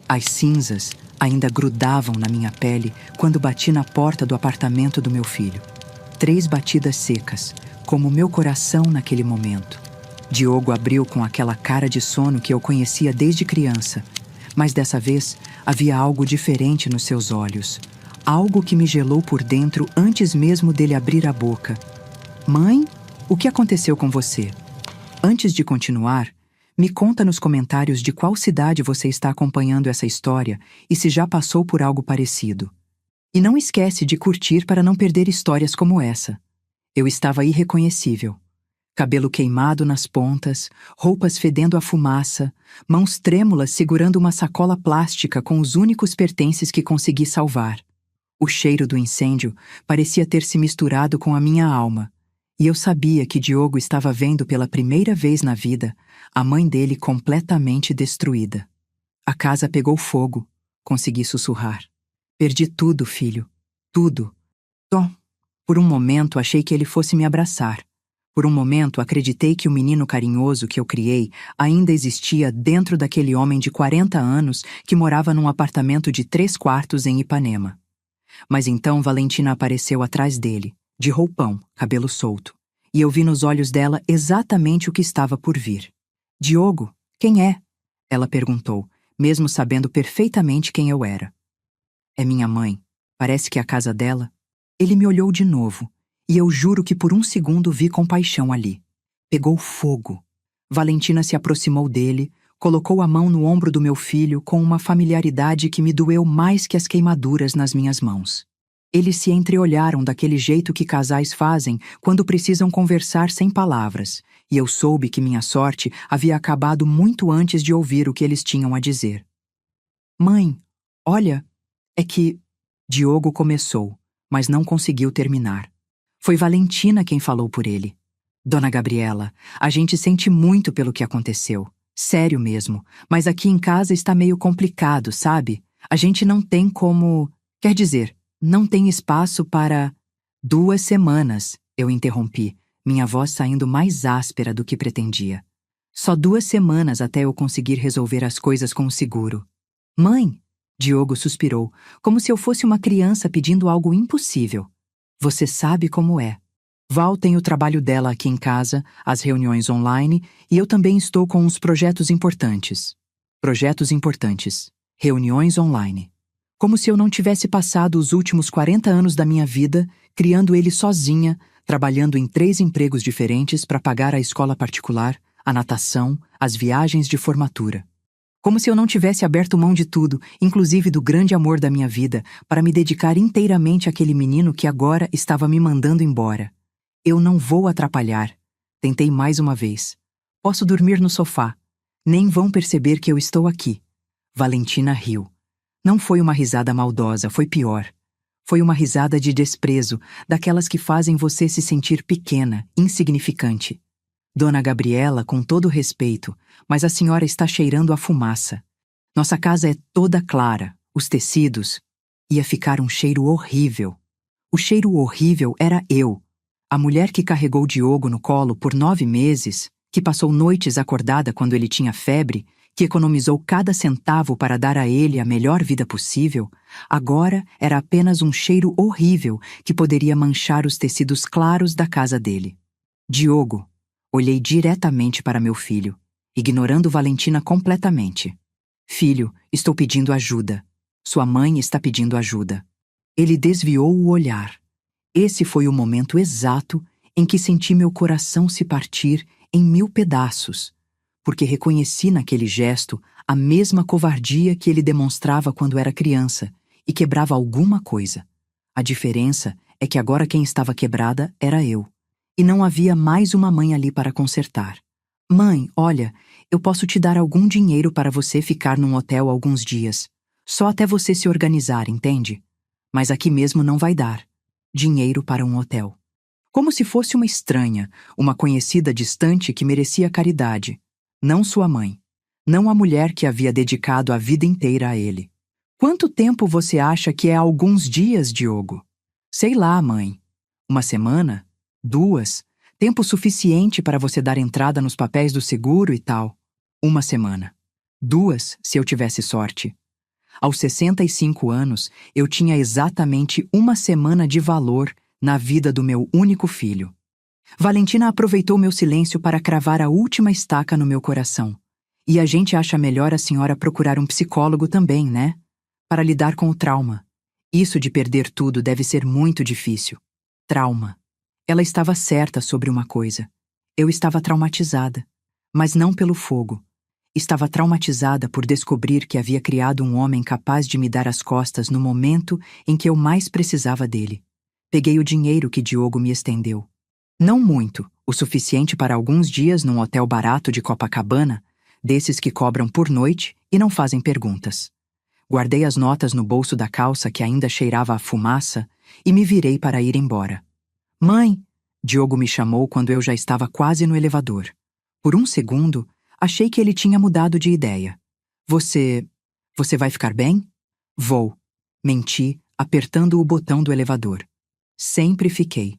As cinzas ainda grudavam na minha pele quando bati na porta do apartamento do meu filho. 3 batidas secas, como meu coração naquele momento. Diogo abriu com aquela cara de sono que eu conhecia desde criança, mas dessa vez havia algo diferente nos seus olhos. Algo que me gelou por dentro antes mesmo dele abrir a boca. Mãe, o que aconteceu com você? Antes de continuar, me conta nos comentários de qual cidade você está acompanhando essa história e se já passou por algo parecido. E não esquece de curtir para não perder histórias como essa. Eu estava irreconhecível. Cabelo queimado nas pontas, roupas fedendo a fumaça, mãos trêmulas segurando uma sacola plástica com os únicos pertences que consegui salvar. O cheiro do incêndio parecia ter se misturado com a minha alma, e eu sabia que Diogo estava vendo pela primeira vez na vida a mãe dele completamente destruída. A casa pegou fogo, consegui sussurrar. Perdi tudo, filho. Tudo. Só. Por um momento achei que ele fosse me abraçar. Por um momento acreditei que o menino carinhoso que eu criei ainda existia dentro daquele homem de 40 anos que morava num apartamento de 3 quartos em Ipanema. Mas então Valentina apareceu atrás dele, de roupão, cabelo solto, e eu vi nos olhos dela exatamente o que estava por vir. Diogo, quem é? Ela perguntou, mesmo sabendo perfeitamente quem eu era. É minha mãe. Parece que é a casa dela. Ele me olhou de novo, e eu juro que por um segundo vi compaixão ali. Pegou fogo. Valentina se aproximou dele, colocou a mão no ombro do meu filho com uma familiaridade que me doeu mais que as queimaduras nas minhas mãos. Eles se entreolharam daquele jeito que casais fazem quando precisam conversar sem palavras, e eu soube que minha sorte havia acabado muito antes de ouvir o que eles tinham a dizer. Mãe, olha, é que... Diogo começou, mas não conseguiu terminar. Foi Valentina quem falou por ele. Dona Gabriela, a gente sente muito pelo que aconteceu. Sério mesmo, mas aqui em casa está meio complicado, sabe? A gente não tem como... Quer dizer, não tem espaço para... 2 semanas, eu interrompi, minha voz saindo mais áspera do que pretendia. Só 2 semanas até eu conseguir resolver as coisas com o seguro. Mãe, Diogo suspirou, como se eu fosse uma criança pedindo algo impossível. Você sabe como é. Val tem o trabalho dela aqui em casa, as reuniões online, e eu também estou com uns projetos importantes. Projetos importantes. Reuniões online. Como se eu não tivesse passado os últimos 40 anos da minha vida criando ele sozinha, trabalhando em 3 empregos diferentes para pagar a escola particular, a natação, as viagens de formatura. Como se eu não tivesse aberto mão de tudo, inclusive do grande amor da minha vida, para me dedicar inteiramente àquele menino que agora estava me mandando embora. Eu não vou atrapalhar. Tentei mais uma vez. Posso dormir no sofá. Nem vão perceber que eu estou aqui. Valentina riu. Não foi uma risada maldosa, foi pior. Foi uma risada de desprezo, daquelas que fazem você se sentir pequena, insignificante. Dona Gabriela, com todo respeito, mas a senhora está cheirando a fumaça. Nossa casa é toda clara, os tecidos... Ia ficar um cheiro horrível. O cheiro horrível era eu. A mulher que carregou Diogo no colo por 9 meses, que passou noites acordada quando ele tinha febre, que economizou cada centavo para dar a ele a melhor vida possível, agora era apenas um cheiro horrível que poderia manchar os tecidos claros da casa dele. Diogo, olhei diretamente para meu filho, ignorando Valentina completamente. Filho, estou pedindo ajuda. Sua mãe está pedindo ajuda. Ele desviou o olhar. Esse foi o momento exato em que senti meu coração se partir em 1000 pedaços, porque reconheci naquele gesto a mesma covardia que ele demonstrava quando era criança e quebrava alguma coisa. A diferença é que agora quem estava quebrada era eu, e não havia mais uma mãe ali para consertar. Mãe, olha, eu posso te dar algum dinheiro para você ficar num hotel alguns dias, só até você se organizar, entende? Mas aqui mesmo não vai dar. Dinheiro para um hotel. Como se fosse uma estranha, uma conhecida distante que merecia caridade. Não sua mãe. Não a mulher que havia dedicado a vida inteira a ele. Quanto tempo você acha que é alguns dias, Diogo? Sei lá, mãe. 1 semana? 2? Tempo suficiente para você dar entrada nos papéis do seguro e tal. 1 semana. 2, se eu tivesse sorte. Aos 65 anos, eu tinha exatamente uma semana de valor na vida do meu único filho. Valentina aproveitou meu silêncio para cravar a última estaca no meu coração. E a gente acha melhor a senhora procurar um psicólogo também, né? Para lidar com o trauma. Isso de perder tudo deve ser muito difícil. Trauma. Ela estava certa sobre uma coisa. Eu estava traumatizada. Mas não pelo fogo. Estava traumatizada por descobrir que havia criado um homem capaz de me dar as costas no momento em que eu mais precisava dele. Peguei o dinheiro que Diogo me estendeu. Não muito, o suficiente para alguns dias num hotel barato de Copacabana, desses que cobram por noite e não fazem perguntas. Guardei as notas no bolso da calça que ainda cheirava a fumaça e me virei para ir embora. Mãe! Diogo me chamou quando eu já estava quase no elevador. Por um segundo, achei que ele tinha mudado de ideia. Você vai ficar bem? Vou. Menti, apertando o botão do elevador. Sempre fiquei.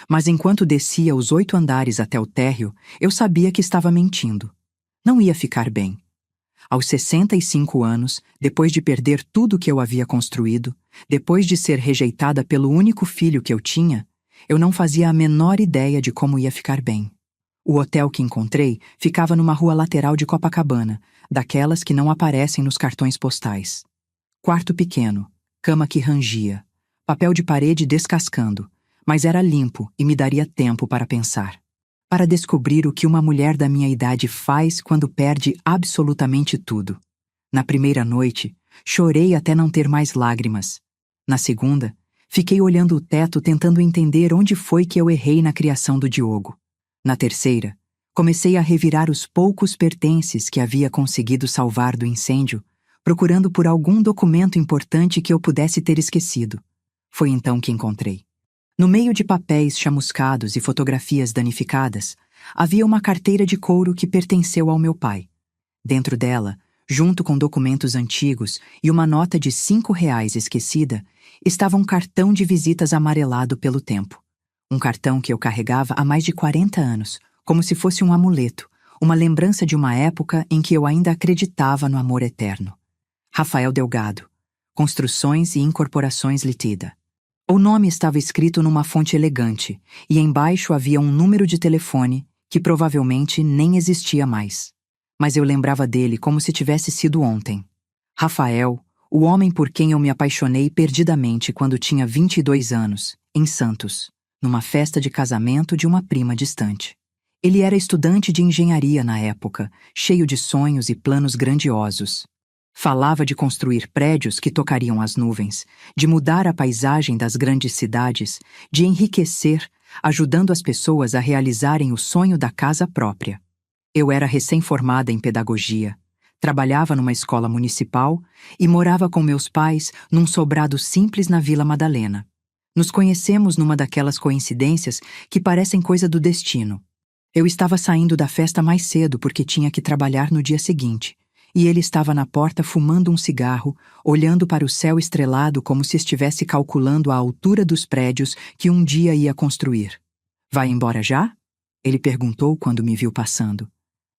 Mas enquanto descia os 8 andares até o térreo, eu sabia que estava mentindo. Não ia ficar bem. Aos 65 anos, depois de perder tudo que eu havia construído, depois de ser rejeitada pelo único filho que eu tinha, eu não fazia a menor ideia de como ia ficar bem. O hotel que encontrei ficava numa rua lateral de Copacabana, daquelas que não aparecem nos cartões postais. Quarto pequeno, cama que rangia, papel de parede descascando, mas era limpo e me daria tempo para pensar. Para descobrir o que uma mulher da minha idade faz quando perde absolutamente tudo. Na primeira noite, chorei até não ter mais lágrimas. Na segunda, fiquei olhando o teto tentando entender onde foi que eu errei na criação do Diogo. Na terceira, comecei a revirar os poucos pertences que havia conseguido salvar do incêndio, procurando por algum documento importante que eu pudesse ter esquecido. Foi então que encontrei. No meio de papéis chamuscados e fotografias danificadas, havia uma carteira de couro que pertenceu ao meu pai. Dentro dela, junto com documentos antigos e uma nota de R$ 5 esquecida, estava um cartão de visitas amarelado pelo tempo. Um cartão que eu carregava há mais de 40 anos, como se fosse um amuleto, uma lembrança de uma época em que eu ainda acreditava no amor eterno. Rafael Delgado, Construções e Incorporações Ltda. O nome estava escrito numa fonte elegante, e embaixo havia um número de telefone que provavelmente nem existia mais. Mas eu lembrava dele como se tivesse sido ontem. Rafael, o homem por quem eu me apaixonei perdidamente quando tinha 22 anos, em Santos, numa festa de casamento de uma prima distante. Ele era estudante de engenharia na época, cheio de sonhos e planos grandiosos. Falava de construir prédios que tocariam as nuvens, de mudar a paisagem das grandes cidades, de enriquecer, ajudando as pessoas a realizarem o sonho da casa própria. Eu era recém-formada em pedagogia, trabalhava numa escola municipal e morava com meus pais num sobrado simples na Vila Madalena. Nos conhecemos numa daquelas coincidências que parecem coisa do destino. Eu estava saindo da festa mais cedo porque tinha que trabalhar no dia seguinte. E ele estava na porta fumando um cigarro, olhando para o céu estrelado como se estivesse calculando a altura dos prédios que um dia ia construir. Vai embora já? Ele perguntou quando me viu passando.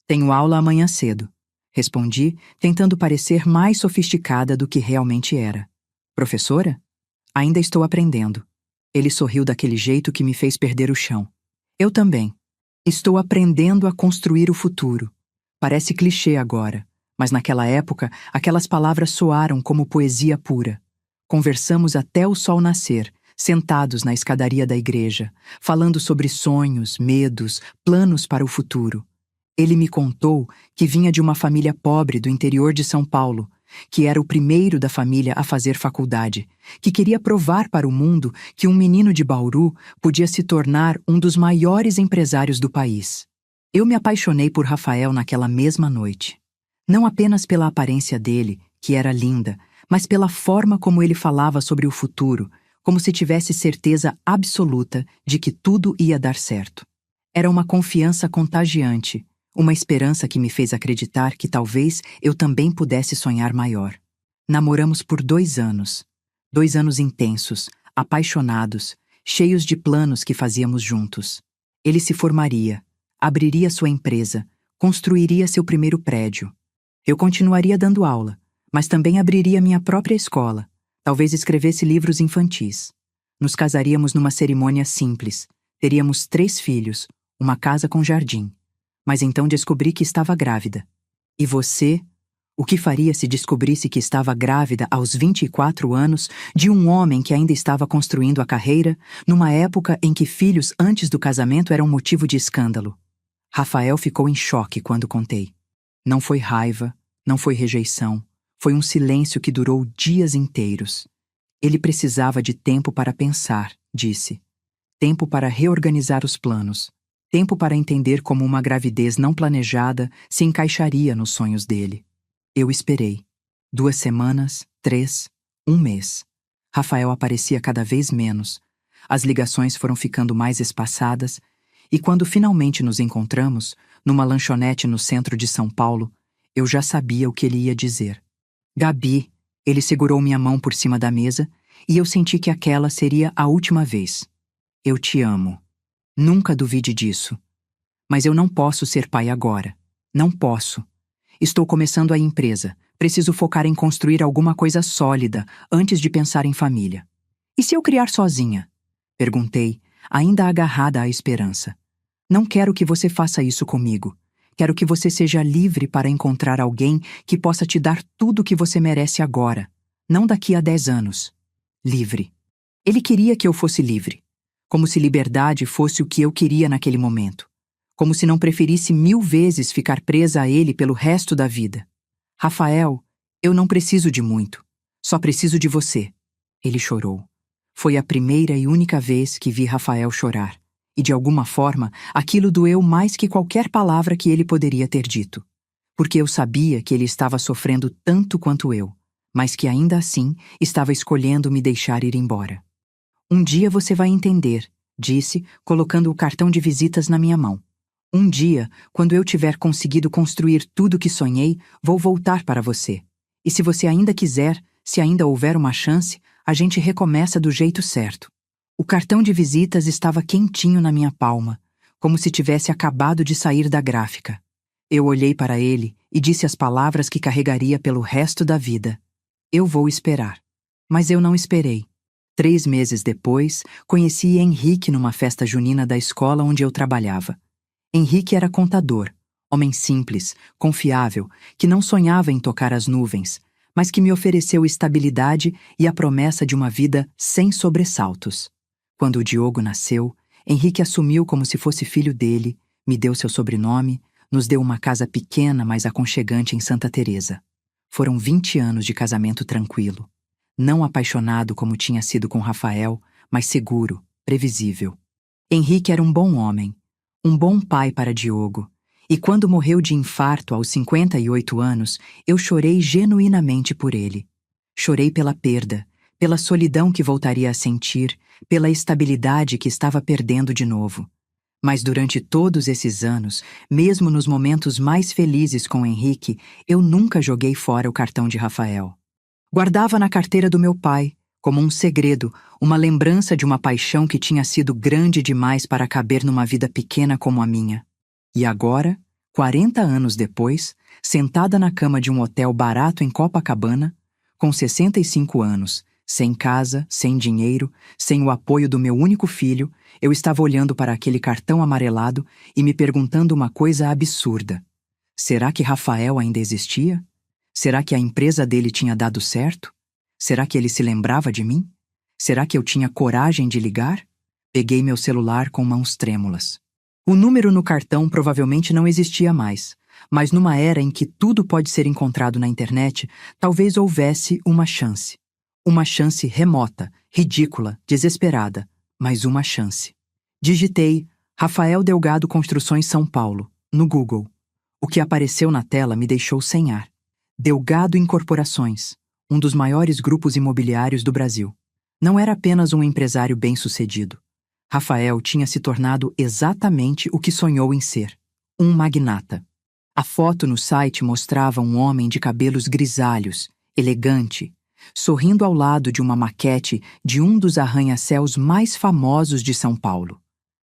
Tenho aula amanhã cedo, respondi, tentando parecer mais sofisticada do que realmente era. Professora? Ainda estou aprendendo. Ele sorriu daquele jeito que me fez perder o chão. Eu também. Estou aprendendo a construir o futuro. Parece clichê agora. Mas naquela época, aquelas palavras soaram como poesia pura. Conversamos até o sol nascer, sentados na escadaria da igreja, falando sobre sonhos, medos, planos para o futuro. Ele me contou que vinha de uma família pobre do interior de São Paulo, que era o primeiro da família a fazer faculdade, que queria provar para o mundo que um menino de Bauru podia se tornar um dos maiores empresários do país. Eu me apaixonei por Rafael naquela mesma noite. Não apenas pela aparência dele, que era linda, mas pela forma como ele falava sobre o futuro, como se tivesse certeza absoluta de que tudo ia dar certo. Era uma confiança contagiante, uma esperança que me fez acreditar que talvez eu também pudesse sonhar maior. Namoramos por 2 anos. 2 anos intensos, apaixonados, cheios de planos que fazíamos juntos. Ele se formaria, abriria sua empresa, construiria seu primeiro prédio. Eu continuaria dando aula, Mas também abriria minha própria escola. Talvez escrevesse livros infantis. Nos casaríamos numa cerimônia simples. Teríamos 3 filhos, uma casa com jardim. Mas então descobri que estava grávida. E você? O que faria se descobrisse que estava grávida aos 24 anos de um homem que ainda estava construindo a carreira, numa época em que filhos antes do casamento eram motivo de escândalo? Rafael ficou em choque quando contei. Não foi raiva, não foi rejeição, foi um silêncio que durou dias inteiros. Ele precisava de tempo para pensar, disse. Tempo para reorganizar os planos. Tempo para entender como uma gravidez não planejada se encaixaria nos sonhos dele. Eu esperei. 2 semanas, 3, 1 mês. Rafael aparecia cada vez menos. As ligações foram ficando mais espaçadas e quando finalmente nos encontramos, numa lanchonete no centro de São Paulo, eu já sabia o que ele ia dizer. Gabi, ele segurou minha mão por cima da mesa e eu senti que aquela seria a última vez. Eu te amo. Nunca duvide disso. Mas eu não posso ser pai agora. Não posso. Estou começando a empresa. Preciso focar em construir alguma coisa sólida antes de pensar em família. E se eu criar sozinha? Perguntei, ainda agarrada à esperança. Não quero que você faça isso comigo. Quero que você seja livre para encontrar alguém que possa te dar tudo o que você merece agora, não daqui a 10 anos. Livre. Ele queria que eu fosse livre. Como se liberdade fosse o que eu queria naquele momento. Como se não preferisse 1000 vezes ficar presa a ele pelo resto da vida. Rafael, eu não preciso de muito. Só preciso de você. Ele chorou. Foi a primeira e única vez que vi Rafael chorar. E de alguma forma, aquilo doeu mais que qualquer palavra que ele poderia ter dito. Porque eu sabia que ele estava sofrendo tanto quanto eu, mas que ainda assim estava escolhendo me deixar ir embora. Um dia você vai entender, disse, colocando o cartão de visitas na minha mão. Um dia, quando eu tiver conseguido construir tudo o que sonhei, vou voltar para você. E se você ainda quiser, se ainda houver uma chance, a gente recomeça do jeito certo. O cartão de visitas estava quentinho na minha palma, como se tivesse acabado de sair da gráfica. Eu olhei para ele e disse as palavras que carregaria pelo resto da vida. Eu vou esperar. Mas eu não esperei. 3 meses depois, conheci Henrique numa festa junina da escola onde eu trabalhava. Henrique era contador, homem simples, confiável, que não sonhava em tocar as nuvens, mas que me ofereceu estabilidade e a promessa de uma vida sem sobressaltos. Quando o Diogo nasceu, Henrique assumiu como se fosse filho dele, me deu seu sobrenome, nos deu uma casa pequena, mas aconchegante em Santa Teresa. Foram 20 anos de casamento tranquilo. Não apaixonado como tinha sido com Rafael, mas seguro, previsível. Henrique era um bom homem, um bom pai para Diogo, e quando morreu de infarto aos 58 anos, eu chorei genuinamente por ele. Chorei pela perda, pela solidão que voltaria a sentir, pela estabilidade que estava perdendo de novo. Mas durante todos esses anos, mesmo nos momentos mais felizes com Henrique, eu nunca joguei fora o cartão de Rafael. Guardava na carteira do meu pai, como um segredo, uma lembrança de uma paixão que tinha sido grande demais para caber numa vida pequena como a minha. E agora, 40 anos depois, sentada na cama de um hotel barato em Copacabana, com 65 anos, sem casa, sem dinheiro, sem o apoio do meu único filho, eu estava olhando para aquele cartão amarelado e me perguntando uma coisa absurda. Será que Rafael ainda existia? Será que a empresa dele tinha dado certo? Será que ele se lembrava de mim? Será que eu tinha coragem de ligar? Peguei meu celular com mãos trêmulas. O número no cartão provavelmente não existia mais, mas numa era em que tudo pode ser encontrado na internet, talvez houvesse uma chance. Uma chance remota, ridícula, desesperada, mas uma chance. Digitei Rafael Delgado Construções São Paulo, no Google. O que apareceu na tela me deixou sem ar. Delgado Incorporações, um dos maiores grupos imobiliários do Brasil. Não era apenas um empresário bem-sucedido. Rafael tinha se tornado exatamente o que sonhou em ser, um magnata. A foto no site mostrava um homem de cabelos grisalhos, elegante, sorrindo ao lado de uma maquete de um dos arranha-céus mais famosos de São Paulo.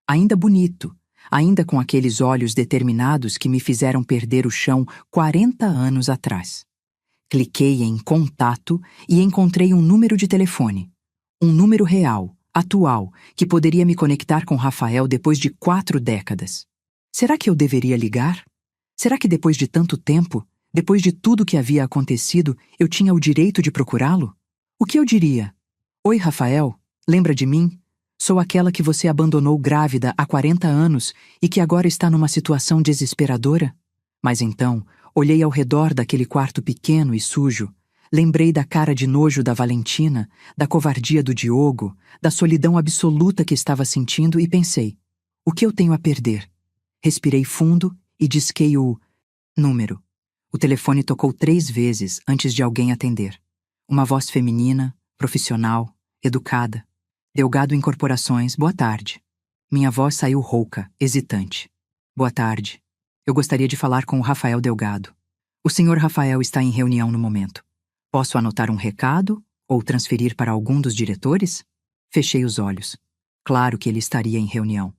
Ainda bonito, ainda com aqueles olhos determinados que me fizeram perder o chão 40 anos atrás. Cliquei em Contato e encontrei um número de telefone. Um número real, atual, que poderia me conectar com Rafael depois de 4 décadas. Será que eu deveria ligar? Será que depois de tanto tempo, depois de tudo que havia acontecido, eu tinha o direito de procurá-lo? O que eu diria? Oi, Rafael, lembra de mim? Sou aquela que você abandonou grávida há 40 anos e que agora está numa situação desesperadora? Mas então, olhei ao redor daquele quarto pequeno e sujo. Lembrei da cara de nojo da Valentina, da covardia do Diogo, da solidão absoluta que estava sentindo e pensei: o que eu tenho a perder? Respirei fundo e disquei o número. O telefone tocou 3 vezes antes de alguém atender. Uma voz feminina, profissional, educada. Delgado Incorporações, boa tarde. Minha voz saiu rouca, hesitante. Boa tarde. Eu gostaria de falar com o Rafael Delgado. O senhor Rafael está em reunião no momento. Posso anotar um recado ou transferir para algum dos diretores? Fechei os olhos. Claro que ele estaria em reunião.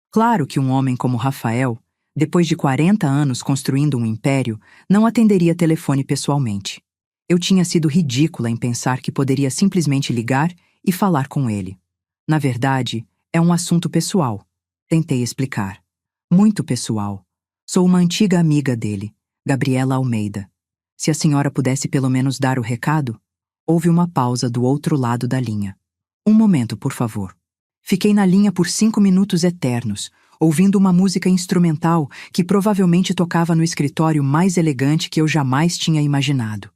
Claro que um homem como Rafael, depois de 40 anos construindo um império, não atenderia telefone pessoalmente. Eu tinha sido ridícula em pensar que poderia simplesmente ligar e falar com ele. Na verdade, é um assunto pessoal. Tentei explicar. Muito pessoal. Sou uma antiga amiga dele, Gabriela Almeida. Se a senhora pudesse pelo menos dar o recado? Houve uma pausa do outro lado da linha. Um momento, por favor. Fiquei na linha por 5 minutos eternos, ouvindo uma música instrumental que provavelmente tocava no escritório mais elegante que eu jamais tinha imaginado.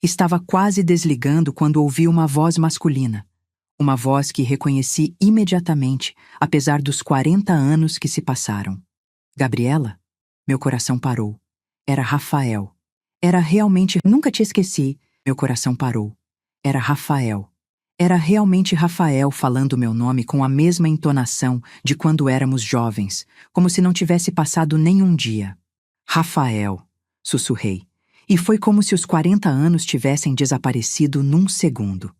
Estava quase desligando quando ouvi uma voz masculina. Uma voz que reconheci imediatamente, apesar dos 40 anos que se passaram. Gabriela? Meu coração parou. Era Rafael. Era realmente... Nunca te esqueci. Meu coração parou. Era Rafael. Era realmente Rafael falando meu nome com a mesma entonação de quando éramos jovens, como se não tivesse passado nenhum dia. Rafael, sussurrei. E foi como se os 40 anos tivessem desaparecido num segundo.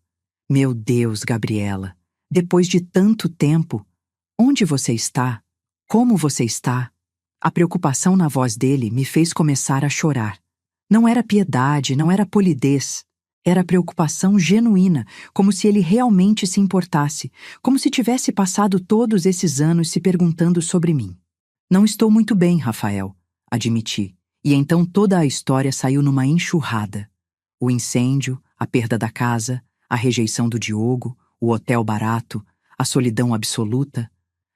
Meu Deus, Gabriela, depois de tanto tempo, onde você está? Como você está? A preocupação na voz dele me fez começar a chorar. Não era piedade, não era polidez. Era preocupação genuína, como se ele realmente se importasse, como se tivesse passado todos esses anos se perguntando sobre mim. Não estou muito bem, Rafael, admiti, e então toda a história saiu numa enxurrada. O incêndio, a perda da casa, a rejeição do Diogo, o hotel barato, a solidão absoluta.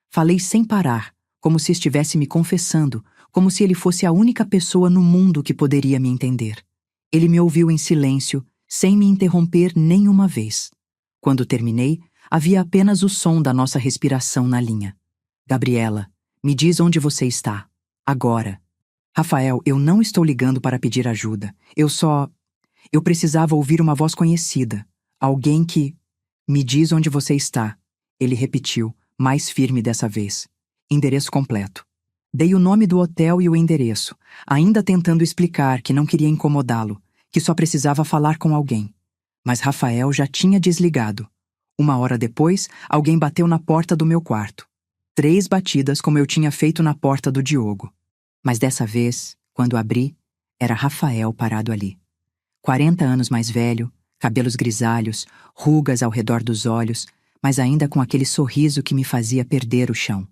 Falei sem parar, como se estivesse me confessando, como se ele fosse a única pessoa no mundo que poderia me entender. Ele me ouviu em silêncio, sem me interromper nenhuma vez. Quando terminei, havia apenas o som da nossa respiração na linha. Gabriela, me diz onde você está. Agora. Rafael, eu não estou ligando para pedir ajuda. Eu precisava ouvir uma voz conhecida. Alguém que... Me diz onde você está. Ele repetiu, mais firme dessa vez. Endereço completo. Dei o nome do hotel e o endereço, ainda tentando explicar que não queria incomodá-lo, que só precisava falar com alguém. Mas Rafael já tinha desligado. 1 hora depois, alguém bateu na porta do meu quarto. 3 batidas como eu tinha feito na porta do Diogo. Mas dessa vez, quando abri, era Rafael parado ali. 40 anos mais velho, cabelos grisalhos, rugas ao redor dos olhos, mas ainda com aquele sorriso que me fazia perder o chão.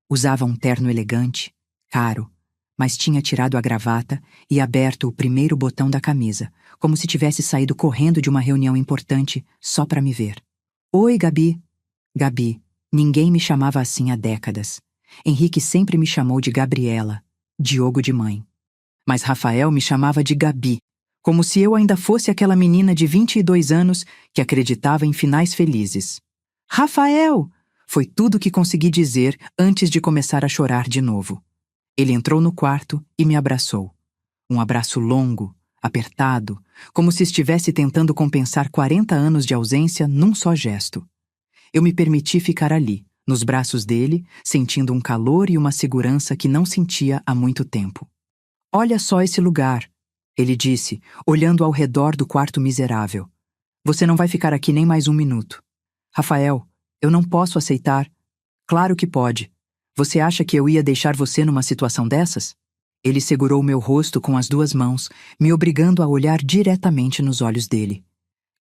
Usava um terno elegante, caro, mas tinha tirado a gravata e aberto o primeiro botão da camisa, como se tivesse saído correndo de uma reunião importante só para me ver. Oi, Gabi. Gabi, ninguém me chamava assim há décadas. Henrique sempre me chamou de Gabriela, Diogo de mãe. Mas Rafael me chamava de Gabi, como se eu ainda fosse aquela menina de 22 anos que acreditava em finais felizes. Rafael! Foi tudo que consegui dizer antes de começar a chorar de novo. Ele entrou no quarto e me abraçou. Um abraço longo, apertado, como se estivesse tentando compensar 40 anos de ausência num só gesto. Eu me permiti ficar ali, nos braços dele, sentindo um calor e uma segurança que não sentia há muito tempo. Olha só esse lugar, ele disse, olhando ao redor do quarto miserável. Você não vai ficar aqui nem mais 1 minuto. Rafael, eu não posso aceitar. Claro que pode. Você acha que eu ia deixar você numa situação dessas? Ele segurou meu rosto com as duas mãos, me obrigando a olhar diretamente nos olhos dele.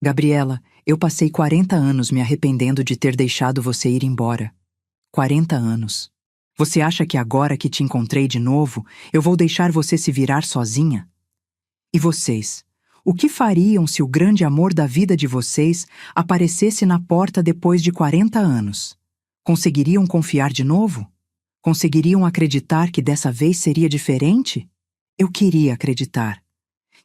Gabriela, eu passei 40 anos me arrependendo de ter deixado você ir embora. 40 anos. Você acha que agora que te encontrei de novo, eu vou deixar você se virar sozinha? E vocês? O que fariam se o grande amor da vida de vocês aparecesse na porta depois de 40 anos? Conseguiriam confiar de novo? Conseguiriam acreditar que dessa vez seria diferente? Eu queria acreditar.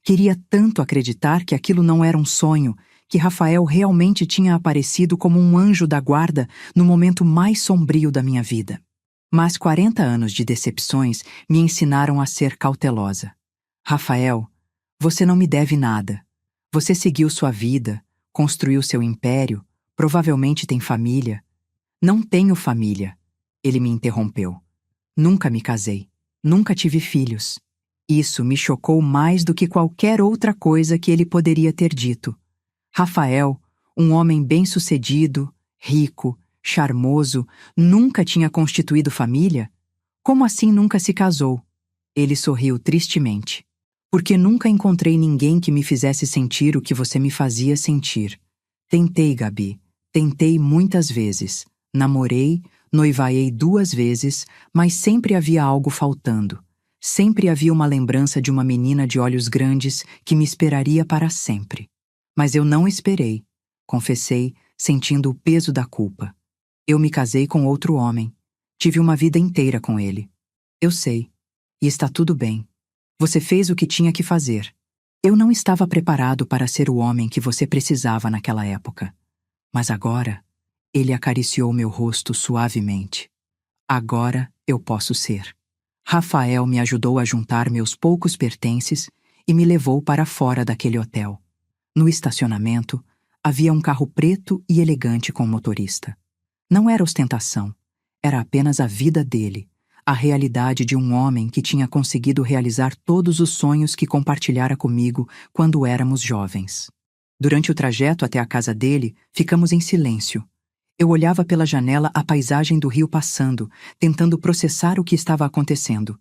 Queria tanto acreditar que aquilo não era um sonho, que Rafael realmente tinha aparecido como um anjo da guarda no momento mais sombrio da minha vida. Mas 40 anos de decepções me ensinaram a ser cautelosa. Rafael, você não me deve nada. Você seguiu sua vida, construiu seu império, provavelmente tem família. Não tenho família. Ele me interrompeu. Nunca me casei. Nunca tive filhos. Isso me chocou mais do que qualquer outra coisa que ele poderia ter dito. Rafael, um homem bem-sucedido, rico, charmoso, nunca tinha constituído família? Como assim nunca se casou? Ele sorriu tristemente. Porque nunca encontrei ninguém que me fizesse sentir o que você me fazia sentir. Tentei, Gabi. Tentei muitas vezes. Namorei, noivaiei 2 vezes, mas sempre havia algo faltando. Sempre havia uma lembrança de uma menina de olhos grandes que me esperaria para sempre. Mas eu não esperei, confessei, sentindo o peso da culpa. Eu me casei com outro homem. Tive uma vida inteira com ele. Eu sei. E está tudo bem. Você fez o que tinha que fazer. Eu não estava preparado para ser o homem que você precisava naquela época. Mas agora, ele acariciou meu rosto suavemente. Agora eu posso ser. Rafael me ajudou a juntar meus poucos pertences e me levou para fora daquele hotel. No estacionamento, havia um carro preto e elegante com motorista. Não era ostentação, era apenas a vida dele, a realidade de um homem que tinha conseguido realizar todos os sonhos que compartilhara comigo quando éramos jovens. Durante o trajeto até a casa dele, ficamos em silêncio. Eu olhava pela janela a paisagem do rio passando, tentando processar o que estava acontecendo.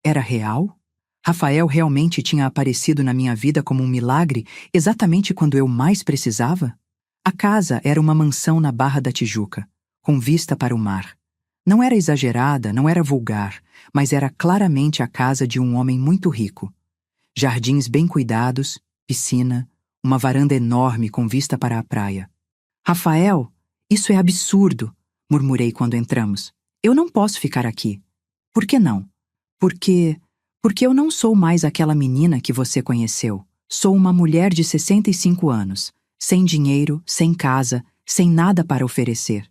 Era real? Rafael realmente tinha aparecido na minha vida como um milagre exatamente quando eu mais precisava? A casa era uma mansão na Barra da Tijuca, com vista para o mar. Não era exagerada, não era vulgar, mas era claramente a casa de um homem muito rico. Jardins bem cuidados, piscina, uma varanda enorme com vista para a praia. Rafael, isso é absurdo, murmurei quando entramos. Eu não posso ficar aqui. Por que não? Porque eu não sou mais aquela menina que você conheceu. Sou uma mulher de 65 anos, sem dinheiro, sem casa, sem nada para oferecer.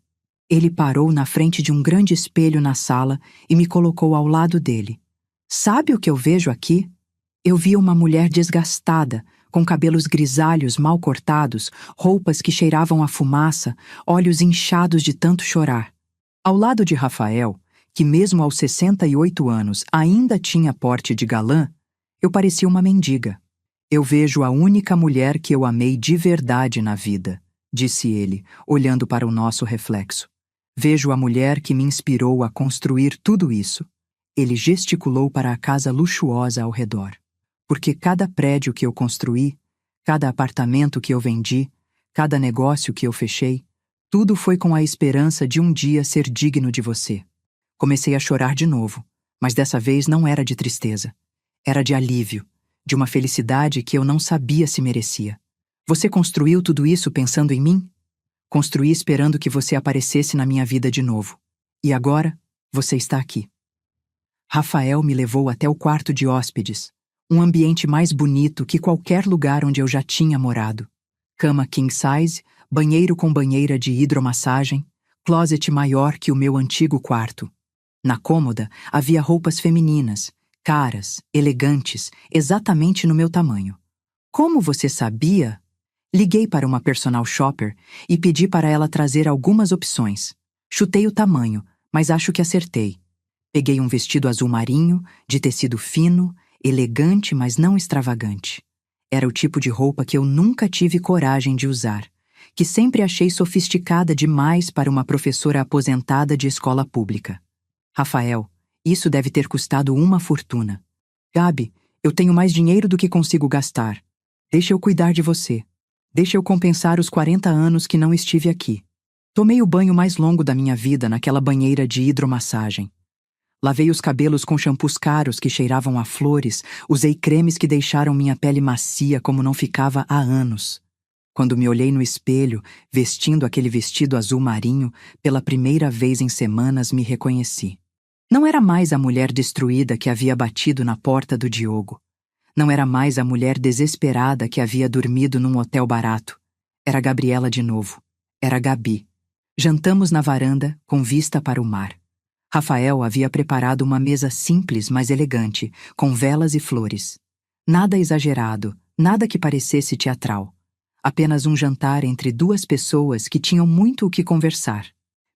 Ele parou na frente de um grande espelho na sala e me colocou ao lado dele. Sabe o que eu vejo aqui? Eu via uma mulher desgastada, com cabelos grisalhos mal cortados, roupas que cheiravam a fumaça, olhos inchados de tanto chorar. Ao lado de Rafael, que mesmo aos 68 anos ainda tinha porte de galã, eu parecia uma mendiga. Eu vejo a única mulher que eu amei de verdade na vida, disse ele, olhando para o nosso reflexo. Vejo a mulher que me inspirou a construir tudo isso. Ele gesticulou para a casa luxuosa ao redor. Porque cada prédio que eu construí, cada apartamento que eu vendi, cada negócio que eu fechei, tudo foi com a esperança de um dia ser digno de você. Comecei a chorar de novo, mas dessa vez não era de tristeza. Era de alívio, de uma felicidade que eu não sabia se merecia. Você construiu tudo isso pensando em mim? Construí esperando que você aparecesse na minha vida de novo. E agora, você está aqui. Rafael me levou até o quarto de hóspedes, um ambiente mais bonito que qualquer lugar onde eu já tinha morado. Cama king size, banheiro com banheira de hidromassagem, closet maior que o meu antigo quarto. Na cômoda havia roupas femininas, caras, elegantes, exatamente no meu tamanho. Como você sabia? Liguei para uma personal shopper e pedi para ela trazer algumas opções. Chutei o tamanho, mas acho que acertei. Peguei um vestido azul marinho, de tecido fino, elegante, mas não extravagante. Era o tipo de roupa que eu nunca tive coragem de usar, que sempre achei sofisticada demais para uma professora aposentada de escola pública. Rafael, isso deve ter custado uma fortuna. Gabi, eu tenho mais dinheiro do que consigo gastar. Deixa eu cuidar de você. Deixa eu compensar os 40 anos que não estive aqui. Tomei o banho mais longo da minha vida naquela banheira de hidromassagem. Lavei os cabelos com shampoos caros que cheiravam a flores, usei cremes que deixaram minha pele macia como não ficava há anos. Quando me olhei no espelho, vestindo aquele vestido azul marinho, pela primeira vez em semanas me reconheci. Não era mais a mulher destruída que havia batido na porta do Diogo. Não era mais a mulher desesperada que havia dormido num hotel barato. Era Gabriela de novo. Era Gabi. Jantamos na varanda, com vista para o mar. Rafael havia preparado uma mesa simples, mas elegante, com velas e flores. Nada exagerado, nada que parecesse teatral. Apenas um jantar entre duas pessoas que tinham muito o que conversar.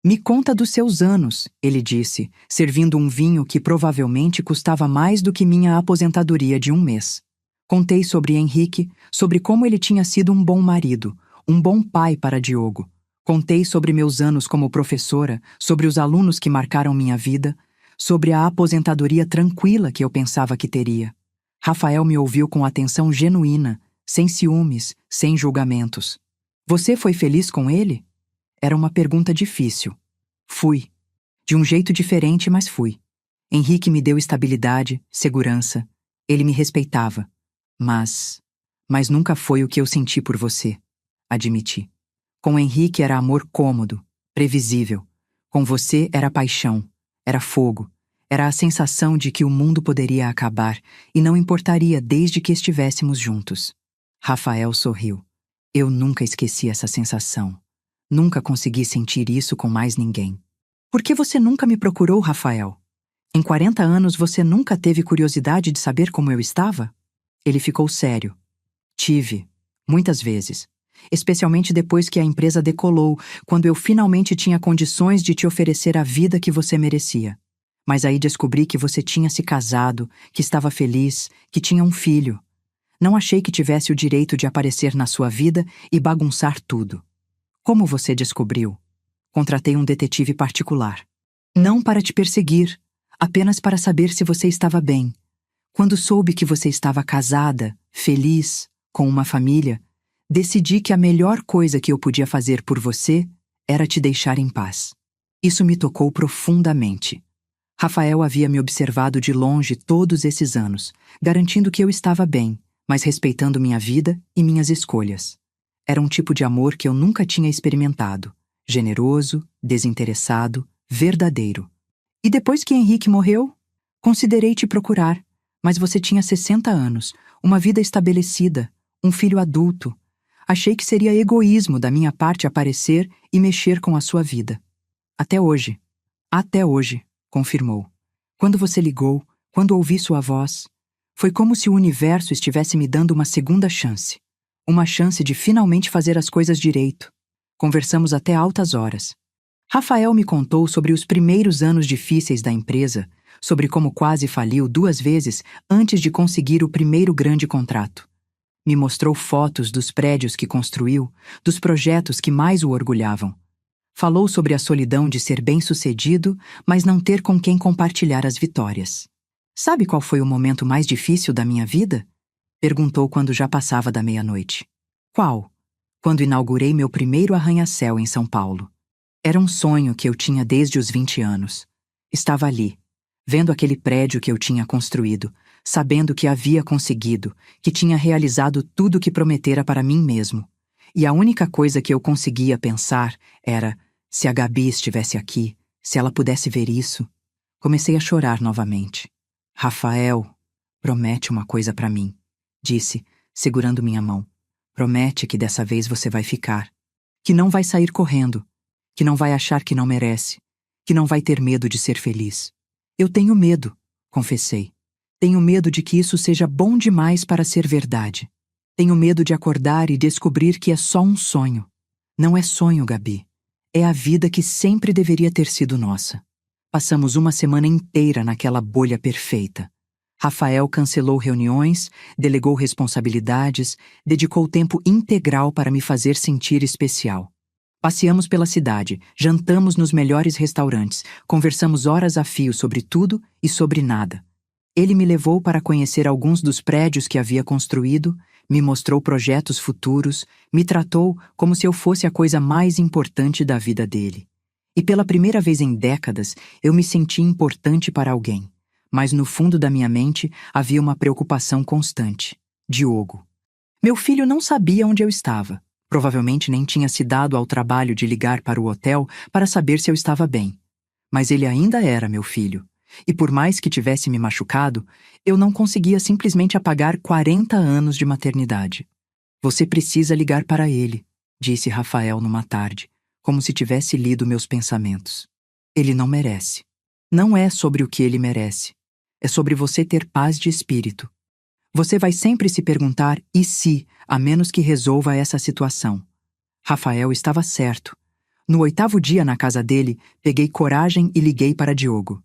Me conta dos seus anos, ele disse, servindo um vinho que provavelmente custava mais do que minha aposentadoria de um mês. Contei sobre Henrique, sobre como ele tinha sido um bom marido, um bom pai para Diogo. Contei sobre meus anos como professora, sobre os alunos que marcaram minha vida, sobre a aposentadoria tranquila que eu pensava que teria. Rafael me ouviu com atenção genuína, sem ciúmes, sem julgamentos. Você foi feliz com ele? Era uma pergunta difícil. Fui. De um jeito diferente, mas fui. Henrique me deu estabilidade, segurança. Ele me respeitava. Mas nunca foi o que eu senti por você, admiti. Com Henrique era amor cômodo, previsível. Com você era paixão, era fogo. Era a sensação de que o mundo poderia acabar e não importaria desde que estivéssemos juntos. Rafael sorriu. Eu nunca esqueci essa sensação. Nunca consegui sentir isso com mais ninguém. Por que você nunca me procurou, Rafael? Em 40 anos você nunca teve curiosidade de saber como eu estava? Ele ficou sério. Tive, muitas vezes. Especialmente depois que a empresa decolou, quando eu finalmente tinha condições de te oferecer a vida que você merecia. Mas aí descobri que você tinha se casado, que estava feliz, que tinha um filho. Não achei que tivesse o direito de aparecer na sua vida e bagunçar tudo. Como você descobriu? Contratei um detetive particular. Não para te perseguir, apenas para saber se você estava bem. Quando soube que você estava casada, feliz, com uma família, decidi que a melhor coisa que eu podia fazer por você era te deixar em paz. Isso me tocou profundamente. Rafael havia me observado de longe todos esses anos, garantindo que eu estava bem, mas respeitando minha vida e minhas escolhas. Era um tipo de amor que eu nunca tinha experimentado. Generoso, desinteressado, verdadeiro. E depois que Henrique morreu, considerei te procurar, mas você tinha 60 anos, uma vida estabelecida, um filho adulto. Achei que seria egoísmo da minha parte aparecer e mexer com a sua vida. Até hoje, confirmou. Quando você ligou, quando ouvi sua voz, foi como se o universo estivesse me dando uma segunda chance. Uma chance de finalmente fazer as coisas direito. Conversamos até altas horas. Rafael me contou sobre os primeiros anos difíceis da empresa, sobre como quase faliu 2 vezes antes de conseguir o primeiro grande contrato. Me mostrou fotos dos prédios que construiu, dos projetos que mais o orgulhavam. Falou sobre a solidão de ser bem-sucedido, mas não ter com quem compartilhar as vitórias. Sabe qual foi o momento mais difícil da minha vida? Perguntou quando já passava da meia-noite. Qual? Quando inaugurei meu primeiro arranha-céu em São Paulo. Era um sonho que eu tinha desde os 20 anos. Estava ali, vendo aquele prédio que eu tinha construído, sabendo que havia conseguido, que tinha realizado tudo o que prometera para mim mesmo. E a única coisa que eu conseguia pensar era, se a Gabi estivesse aqui, se ela pudesse ver isso. Comecei a chorar novamente. Rafael, promete uma coisa para mim, disse, segurando minha mão. Promete que dessa vez você vai ficar. Que não vai sair correndo. Que não vai achar que não merece. Que não vai ter medo de ser feliz. Eu tenho medo, confessei. Tenho medo de que isso seja bom demais para ser verdade. Tenho medo de acordar e descobrir que é só um sonho. Não é sonho, Gabi. É a vida que sempre deveria ter sido nossa. Passamos uma semana inteira naquela bolha perfeita. Rafael cancelou reuniões, delegou responsabilidades, dedicou tempo integral para me fazer sentir especial. Passeamos pela cidade, jantamos nos melhores restaurantes, conversamos horas a fio sobre tudo e sobre nada. Ele me levou para conhecer alguns dos prédios que havia construído, me mostrou projetos futuros, me tratou como se eu fosse a coisa mais importante da vida dele. E pela primeira vez em décadas, eu me senti importante para alguém. Mas no fundo da minha mente havia uma preocupação constante. Diogo. Meu filho não sabia onde eu estava. Provavelmente nem tinha se dado ao trabalho de ligar para o hotel para saber se eu estava bem. Mas ele ainda era meu filho. E por mais que tivesse me machucado, eu não conseguia simplesmente apagar 40 anos de maternidade. Você precisa ligar para ele, disse Rafael numa tarde, como se tivesse lido meus pensamentos. Ele não merece. Não é sobre o que ele merece. É sobre você ter paz de espírito. Você vai sempre se perguntar e se, a menos que resolva essa situação. Rafael estava certo. No 8º dia na casa dele, peguei coragem e liguei para Diogo.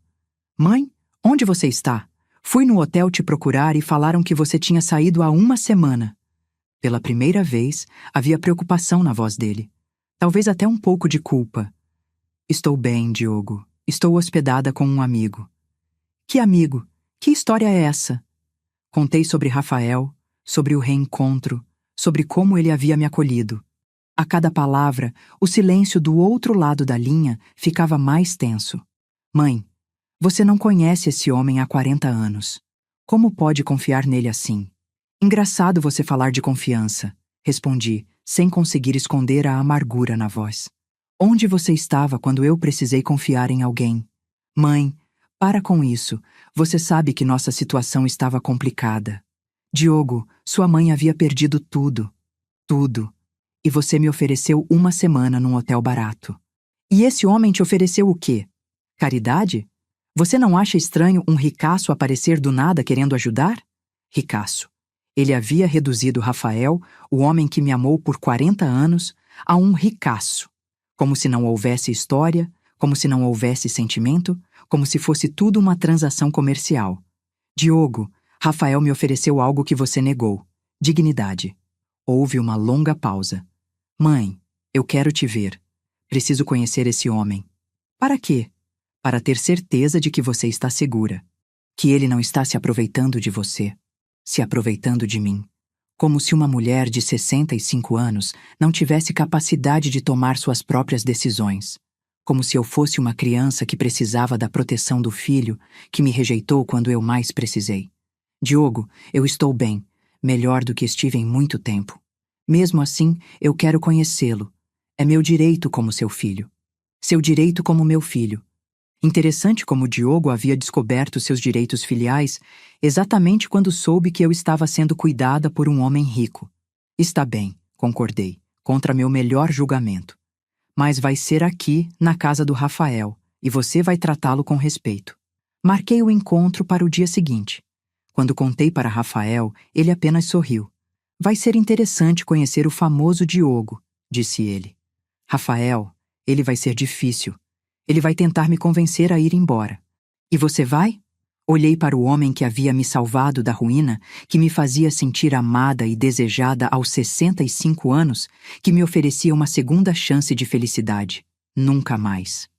Mãe, onde você está? Fui no hotel te procurar e falaram que você tinha saído há uma semana. Pela primeira vez, havia preocupação na voz dele. Talvez até um pouco de culpa. Estou bem, Diogo. Estou hospedada com um amigo. Que amigo? Que história é essa? Contei sobre Rafael, sobre o reencontro, sobre como ele havia me acolhido. A cada palavra, o silêncio do outro lado da linha ficava mais tenso. Mãe, você não conhece esse homem há 40 anos. Como pode confiar nele assim? Engraçado você falar de confiança, respondi, sem conseguir esconder a amargura na voz. Onde você estava quando eu precisei confiar em alguém? Mãe, para com isso. Você sabe que nossa situação estava complicada. Diogo, sua mãe havia perdido tudo. Tudo. E você me ofereceu uma semana num hotel barato. E esse homem te ofereceu o quê? Caridade? Você não acha estranho um ricaço aparecer do nada querendo ajudar? Ricaço. Ele havia reduzido Rafael, o homem que me amou por 40 anos, a um ricaço. Como se não houvesse história, como se não houvesse sentimento, como se fosse tudo uma transação comercial. Diogo, Rafael me ofereceu algo que você negou. Dignidade. Houve uma longa pausa. Mãe, eu quero te ver. Preciso conhecer esse homem. Para quê? Para ter certeza de que você está segura. Que ele não está se aproveitando de você. Se aproveitando de mim. Como se uma mulher de 65 anos não tivesse capacidade de tomar suas próprias decisões. Como se eu fosse uma criança que precisava da proteção do filho, que me rejeitou quando eu mais precisei. Diogo, eu estou bem, melhor do que estive em muito tempo. Mesmo assim, eu quero conhecê-lo. É meu direito como seu filho. Seu direito como meu filho. Interessante como Diogo havia descoberto seus direitos filiais exatamente quando soube que eu estava sendo cuidada por um homem rico. Está bem, concordei, contra meu melhor julgamento. Mas vai ser aqui, na casa do Rafael, e você vai tratá-lo com respeito. Marquei o encontro para o dia seguinte. Quando contei para Rafael, ele apenas sorriu. Vai ser interessante conhecer o famoso Diogo, disse ele. Rafael, ele vai ser difícil. Ele vai tentar me convencer a ir embora. E você vai? Olhei para o homem que havia me salvado da ruína, que me fazia sentir amada e desejada aos 65 anos, que me oferecia uma segunda chance de felicidade. Nunca mais.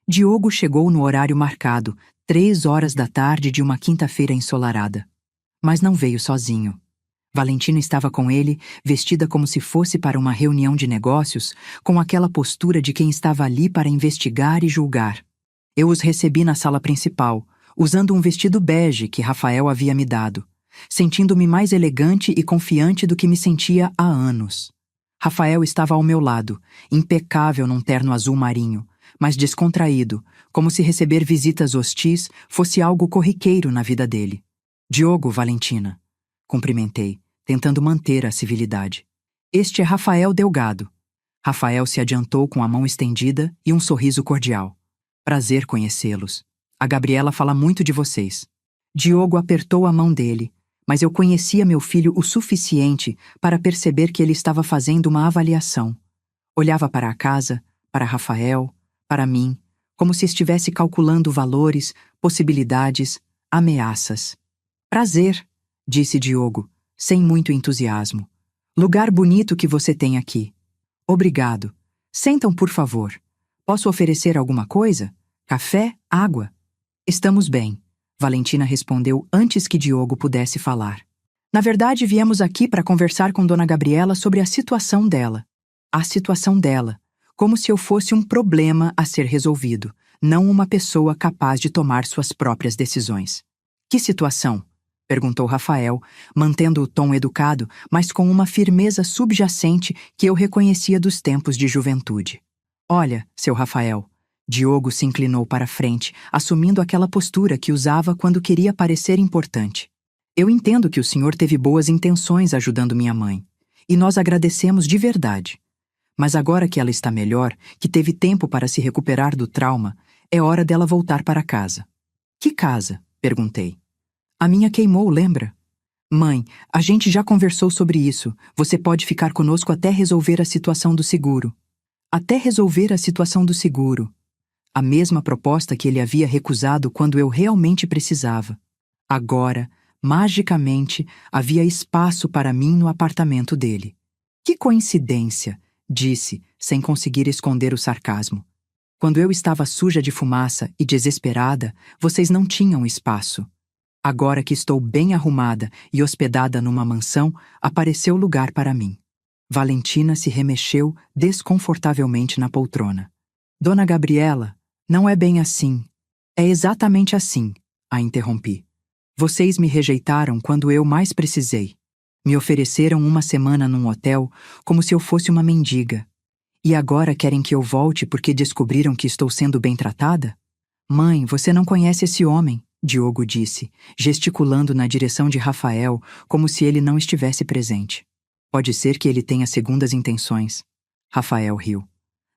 Diogo chegou no horário marcado, 3 horas da tarde de uma quinta-feira ensolarada. Mas não veio sozinho. Valentina estava com ele, vestida como se fosse para uma reunião de negócios, com aquela postura de quem estava ali para investigar e julgar. Eu os recebi na sala principal, usando um vestido bege que Rafael havia me dado, sentindo-me mais elegante e confiante do que me sentia há anos. Rafael estava ao meu lado, impecável num terno azul marinho, mas descontraído, como se receber visitas hostis fosse algo corriqueiro na vida dele. Diogo, Valentina. Cumprimentei, tentando manter a civilidade. Este é Rafael Delgado. Rafael se adiantou com a mão estendida e um sorriso cordial. Prazer conhecê-los. A Gabriela fala muito de vocês. Diogo apertou a mão dele, mas eu conhecia meu filho o suficiente para perceber que ele estava fazendo uma avaliação. Olhava para a casa, para Rafael, para mim, como se estivesse calculando valores, possibilidades, ameaças. Prazer, disse Diogo, sem muito entusiasmo. Lugar bonito que você tem aqui. Obrigado. Sentam, por favor. Posso oferecer alguma coisa? Café? Água? Estamos bem. Valentina respondeu antes que Diogo pudesse falar. Na verdade, viemos aqui para conversar com Dona Gabriela sobre a situação dela. A situação dela, como se eu fosse um problema a ser resolvido, não uma pessoa capaz de tomar suas próprias decisões. Que situação? Perguntou Rafael, mantendo o tom educado, mas com uma firmeza subjacente que eu reconhecia dos tempos de juventude. Olha, seu Rafael. Diogo se inclinou para a frente, assumindo aquela postura que usava quando queria parecer importante. Eu entendo que o senhor teve boas intenções ajudando minha mãe, e nós agradecemos de verdade. Mas agora que ela está melhor, que teve tempo para se recuperar do trauma, é hora dela voltar para casa. Que casa? Perguntei. A minha queimou, lembra? Mãe, a gente já conversou sobre isso. Você pode ficar conosco até resolver a situação do seguro. Até resolver a situação do seguro. A mesma proposta que ele havia recusado quando eu realmente precisava. Agora, magicamente, havia espaço para mim no apartamento dele. Que coincidência, disse, sem conseguir esconder o sarcasmo. Quando eu estava suja de fumaça e desesperada, vocês não tinham espaço. Agora que estou bem arrumada e hospedada numa mansão, apareceu lugar para mim. Valentina se remexeu desconfortavelmente na poltrona. Dona Gabriela, não é bem assim. É exatamente assim, a interrompi. Vocês me rejeitaram quando eu mais precisei. Me ofereceram uma semana num hotel como se eu fosse uma mendiga. E agora querem que eu volte porque descobriram que estou sendo bem tratada? Mãe, você não conhece esse homem, Diogo disse, gesticulando na direção de Rafael como se ele não estivesse presente. Pode ser que ele tenha segundas intenções. Rafael riu.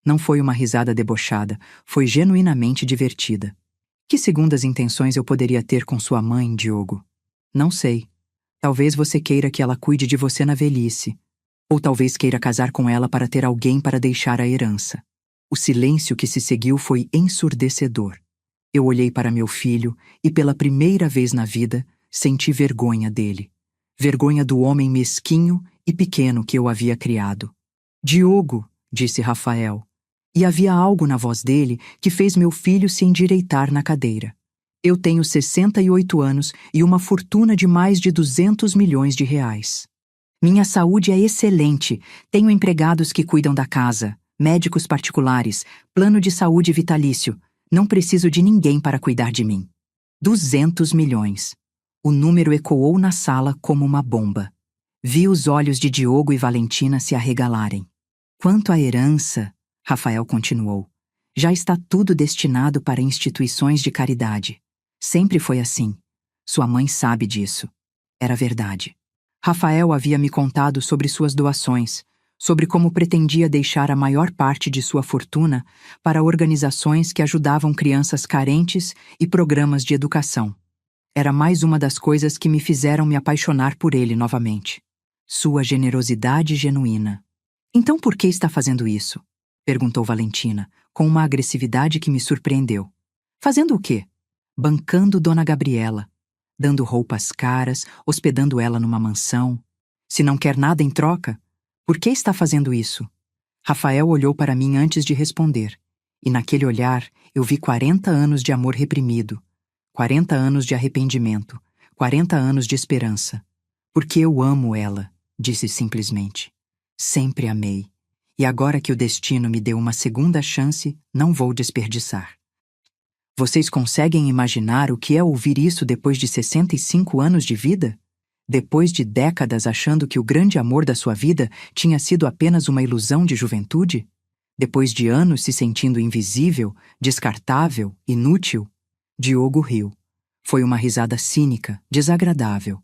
Não foi uma risada debochada, foi genuinamente divertida. Que segundas intenções eu poderia ter com sua mãe, Diogo? Não sei. Talvez você queira que ela cuide de você na velhice. Ou talvez queira casar com ela para ter alguém para deixar a herança. O silêncio que se seguiu foi ensurdecedor. Eu olhei para meu filho e, pela primeira vez na vida, senti vergonha dele. Vergonha do homem mesquinho e pequeno que eu havia criado. Diogo, disse Rafael. E havia algo na voz dele que fez meu filho se endireitar na cadeira. Eu tenho 68 anos e uma fortuna de mais de 200 milhões de reais. Minha saúde é excelente, tenho empregados que cuidam da casa, médicos particulares, plano de saúde vitalício. Não preciso de ninguém para cuidar de mim. 200 milhões. O número ecoou na sala como uma bomba. Vi os olhos de Diogo e Valentina se arregalarem. Quanto à herança, Rafael continuou, já está tudo destinado para instituições de caridade. Sempre foi assim. Sua mãe sabe disso. Era verdade. Rafael havia me contado sobre suas doações, sobre como pretendia deixar a maior parte de sua fortuna para organizações que ajudavam crianças carentes e programas de educação. Era mais uma das coisas que me fizeram me apaixonar por ele novamente. Sua generosidade genuína. Então por que está fazendo isso? Perguntou Valentina, com uma agressividade que me surpreendeu. Fazendo o quê? Bancando Dona Gabriela, dando roupas caras, hospedando ela numa mansão. Se não quer nada em troca, por que está fazendo isso? Rafael olhou para mim antes de responder, e naquele olhar eu vi 40 anos de amor reprimido, 40 anos de arrependimento, 40 anos de esperança. Porque eu amo ela, disse simplesmente. Sempre amei. E agora que o destino me deu uma segunda chance, não vou desperdiçar. Vocês conseguem imaginar o que é ouvir isso depois de 65 anos de vida? Depois de décadas achando que o grande amor da sua vida tinha sido apenas uma ilusão de juventude? Depois de anos se sentindo invisível, descartável, inútil? Diogo riu. Foi uma risada cínica, desagradável.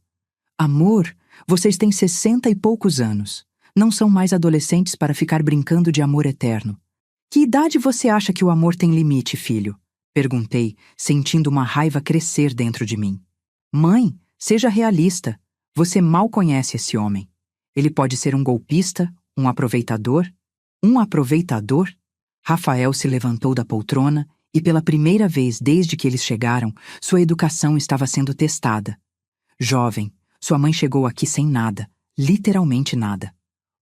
Amor, vocês têm 60 e poucos anos. Não são mais adolescentes para ficar brincando de amor eterno. Que idade você acha que o amor tem limite, filho? Perguntei, sentindo uma raiva crescer dentro de mim. Mãe, seja realista. Você mal conhece esse homem. Ele pode ser um golpista, um aproveitador? Um aproveitador? Rafael se levantou da poltrona e, pela primeira vez desde que eles chegaram, sua educação estava sendo testada. Jovem, sua mãe chegou aqui sem nada, literalmente nada.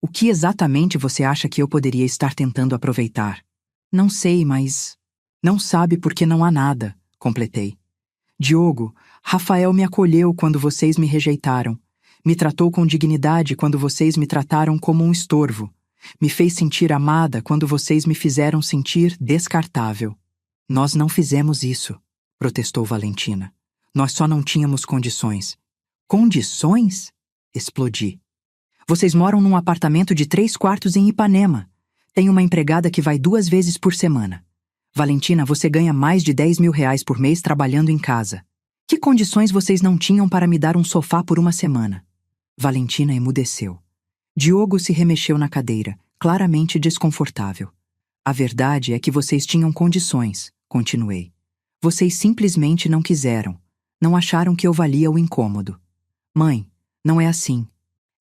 O que exatamente você acha que eu poderia estar tentando aproveitar? Não sei, mas... Não sabe porque não há nada, completei. Diogo, Rafael me acolheu quando vocês me rejeitaram. Me tratou com dignidade quando vocês me trataram como um estorvo. Me fez sentir amada quando vocês me fizeram sentir descartável. Nós não fizemos isso, protestou Valentina. Nós só não tínhamos condições. Condições? Explodi. Vocês moram num apartamento de 3 quartos em Ipanema. Tem uma empregada que vai 2 vezes por semana. Valentina, você ganha mais de 10 mil reais por mês trabalhando em casa. Que condições vocês não tinham para me dar um sofá por uma semana? Valentina emudeceu. Diogo se remexeu na cadeira, claramente desconfortável. A verdade é que vocês tinham condições, continuei. Vocês simplesmente não quiseram. Não acharam que eu valia o incômodo. Mãe, não é assim.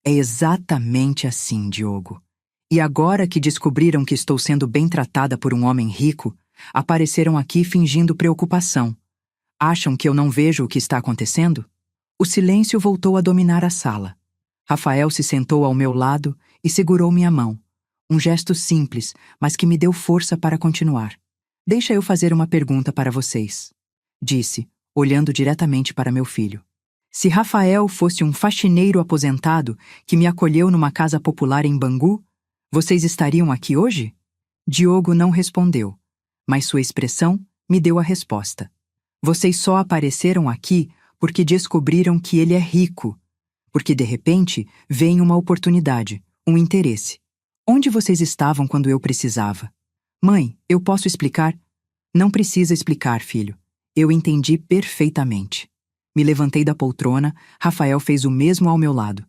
É exatamente assim, Diogo. E agora que descobriram que estou sendo bem tratada por um homem rico, apareceram aqui fingindo preocupação. Acham que eu não vejo o que está acontecendo? O silêncio voltou a dominar a sala. Rafael se sentou ao meu lado e segurou minha mão. Um gesto simples, mas que me deu força para continuar. Deixa eu fazer uma pergunta para vocês, disse, olhando diretamente para meu filho. Se Rafael fosse um faxineiro aposentado que me acolheu numa casa popular em Bangu, vocês estariam aqui hoje? Diogo não respondeu, mas sua expressão me deu a resposta. Vocês só apareceram aqui porque descobriram que ele é rico, porque de repente vem uma oportunidade, um interesse. Onde vocês estavam quando eu precisava? Mãe, eu posso explicar? Não precisa explicar, filho. Eu entendi perfeitamente. Me levantei da poltrona, Rafael fez o mesmo ao meu lado.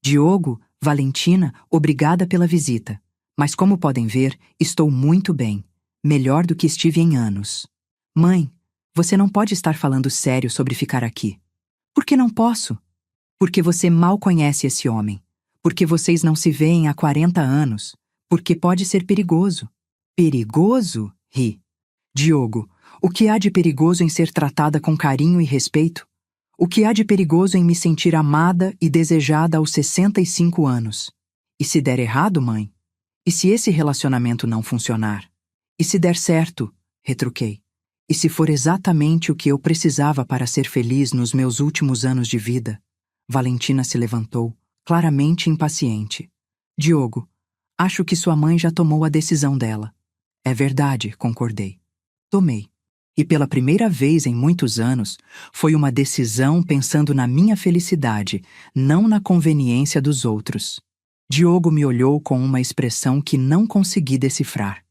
Diogo, Valentina, obrigada pela visita. Mas como podem ver, estou muito bem. Melhor do que estive em anos. Mãe, você não pode estar falando sério sobre ficar aqui. Por que não posso? Porque você mal conhece esse homem. Porque vocês não se veem há 40 anos. Porque pode ser perigoso. Perigoso? Ri. Diogo, o que há de perigoso em ser tratada com carinho e respeito? O que há de perigoso em me sentir amada e desejada aos 65 anos? E se der errado, mãe? E se esse relacionamento não funcionar? E se der certo? Retruquei. E se for exatamente o que eu precisava para ser feliz nos meus últimos anos de vida? Valentina se levantou, claramente impaciente. Diogo, acho que sua mãe já tomou a decisão dela. É verdade, concordei. Tomei. E pela primeira vez em muitos anos, foi uma decisão pensando na minha felicidade, não na conveniência dos outros. Diogo me olhou com uma expressão que não consegui decifrar.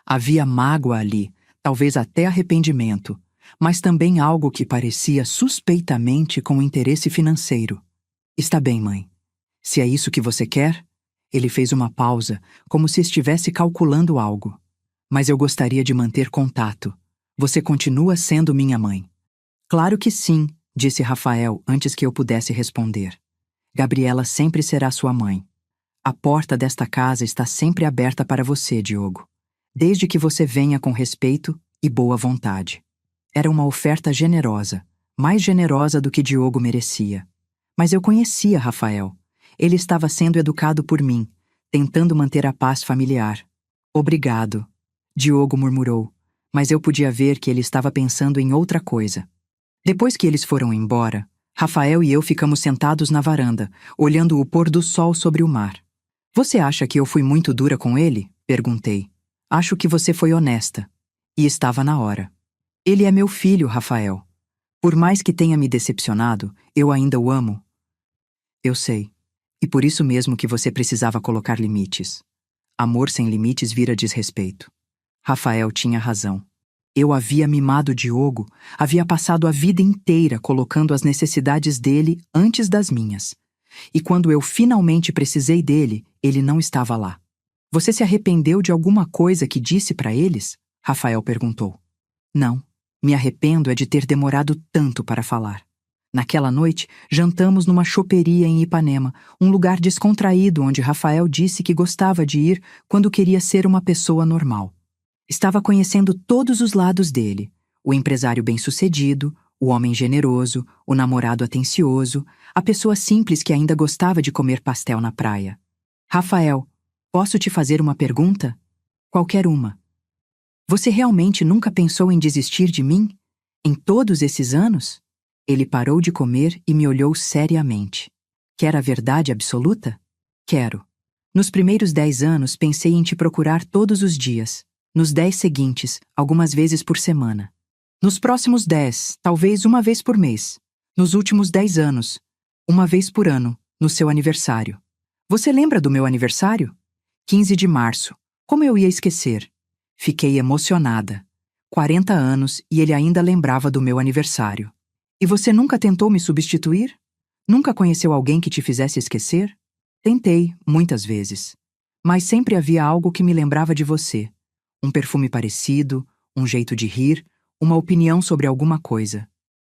Havia mágoa ali, talvez até arrependimento, mas também algo que parecia suspeitamente com interesse financeiro. Está bem, mãe. Se é isso que você quer? Ele fez uma pausa, como se estivesse calculando algo. Mas eu gostaria de manter contato. Você continua sendo minha mãe. Claro que sim, disse Rafael antes que eu pudesse responder. Gabriela sempre será sua mãe. A porta desta casa está sempre aberta para você, Diogo. Desde que você venha com respeito e boa vontade. Era uma oferta generosa, mais generosa do que Diogo merecia. Mas eu conhecia Rafael. Ele estava sendo educado por mim, tentando manter a paz familiar. Obrigado, Diogo murmurou, mas eu podia ver que ele estava pensando em outra coisa. Depois que eles foram embora, Rafael e eu ficamos sentados na varanda, olhando o pôr do sol sobre o mar. Você acha que eu fui muito dura com ele? Perguntei. Acho que você foi honesta. E estava na hora. Ele é meu filho, Rafael. Por mais que tenha me decepcionado, eu ainda o amo. Eu sei. E por isso mesmo que você precisava colocar limites. Amor sem limites vira desrespeito. Rafael tinha razão. Eu havia mimado Diogo, havia passado a vida inteira colocando as necessidades dele antes das minhas. E quando eu finalmente precisei dele, ele não estava lá. Você se arrependeu de alguma coisa que disse para eles? Rafael perguntou. Não, me arrependo é de ter demorado tanto para falar. Naquela noite, jantamos numa choperia em Ipanema, um lugar descontraído onde Rafael disse que gostava de ir quando queria ser uma pessoa normal. Estava conhecendo todos os lados dele, o empresário bem-sucedido, o homem generoso, o namorado atencioso, a pessoa simples que ainda gostava de comer pastel na praia. Rafael, posso te fazer uma pergunta? Qualquer uma. Você realmente nunca pensou em desistir de mim? Em todos esses anos? Ele parou de comer e me olhou seriamente. Quer a verdade absoluta? Quero. Nos primeiros 10 anos pensei em te procurar todos os dias. Nos 10 seguintes, algumas vezes por semana. Nos próximos 10, talvez uma vez por mês. Nos últimos 10 anos, uma vez por ano, no seu aniversário. Você lembra do meu aniversário? 15 de março. Como eu ia esquecer? Fiquei emocionada. 40 anos e ele ainda lembrava do meu aniversário. E você nunca tentou me substituir? Nunca conheceu alguém que te fizesse esquecer? Tentei, muitas vezes. Mas sempre havia algo que me lembrava de você. Um perfume parecido, um jeito de rir, uma opinião sobre alguma coisa.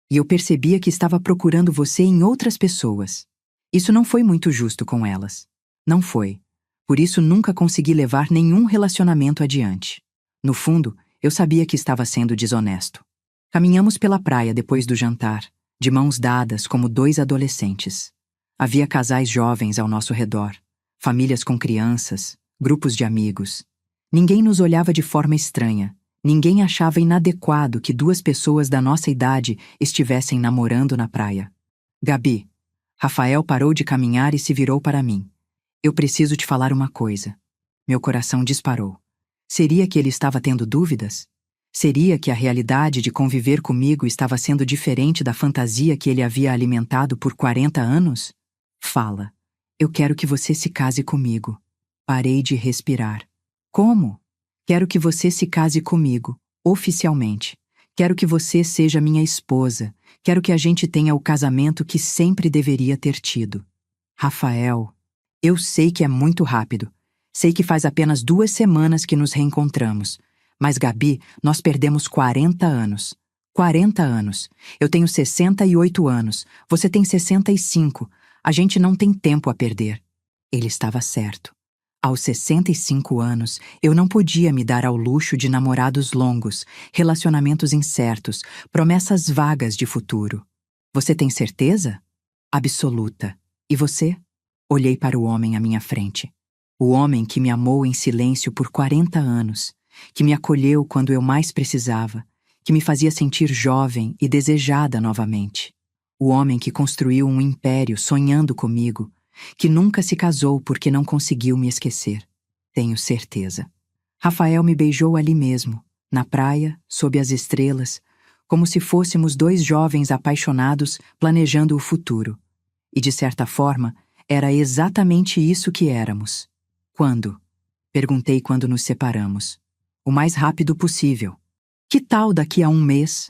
E eu percebia que estava procurando você em outras pessoas. Isso não foi muito justo com elas. Não foi. Por isso nunca consegui levar nenhum relacionamento adiante. No fundo, eu sabia que estava sendo desonesto. Caminhamos pela praia depois do jantar, de mãos dadas como 2 adolescentes. Havia casais jovens ao nosso redor, famílias com crianças, grupos de amigos. Ninguém nos olhava de forma estranha. Ninguém achava inadequado que 2 pessoas da nossa idade estivessem namorando na praia. Gabi. Rafael parou de caminhar e se virou para mim. Eu preciso te falar uma coisa. Meu coração disparou. Seria que ele estava tendo dúvidas? Seria que a realidade de conviver comigo estava sendo diferente da fantasia que ele havia alimentado por 40 anos? Fala. Eu quero que você se case comigo. Parei de respirar. Como? Quero que você se case comigo, oficialmente. Quero que você seja minha esposa. Quero que a gente tenha o casamento que sempre deveria ter tido. Rafael, eu sei que é muito rápido. Sei que faz apenas 2 semanas que nos reencontramos. Mas, Gabi, nós perdemos 40 anos. 40 anos. Eu tenho 68 anos. Você tem 65. A gente não tem tempo a perder. Ele estava certo. Aos 65 anos, eu não podia me dar ao luxo de namorados longos, relacionamentos incertos, promessas vagas de futuro. Você tem certeza? Absoluta. E você? Olhei para o homem à minha frente. O homem que me amou em silêncio por 40 anos, que me acolheu quando eu mais precisava, que me fazia sentir jovem e desejada novamente. O homem que construiu um império sonhando comigo, que nunca se casou porque não conseguiu me esquecer. Tenho certeza. Rafael me beijou ali mesmo, na praia, sob as estrelas, como se fôssemos 2 jovens apaixonados planejando o futuro. E, de certa forma, era exatamente isso que éramos. Quando? Perguntei quando nos separamos. O mais rápido possível. Que tal daqui a 1 mês?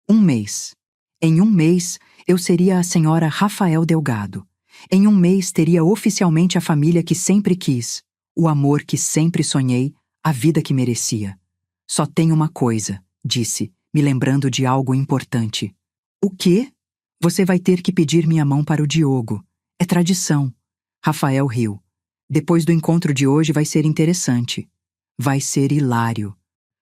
1 mês. Em 1 mês, eu seria a senhora Rafael Delgado. Em 1 mês teria oficialmente a família que sempre quis, o amor que sempre sonhei, a vida que merecia. Só tem uma coisa, disse, me lembrando de algo importante. O quê? Você vai ter que pedir minha mão para o Diogo. É tradição. Rafael riu. Depois do encontro de hoje vai ser interessante. Vai ser hilário.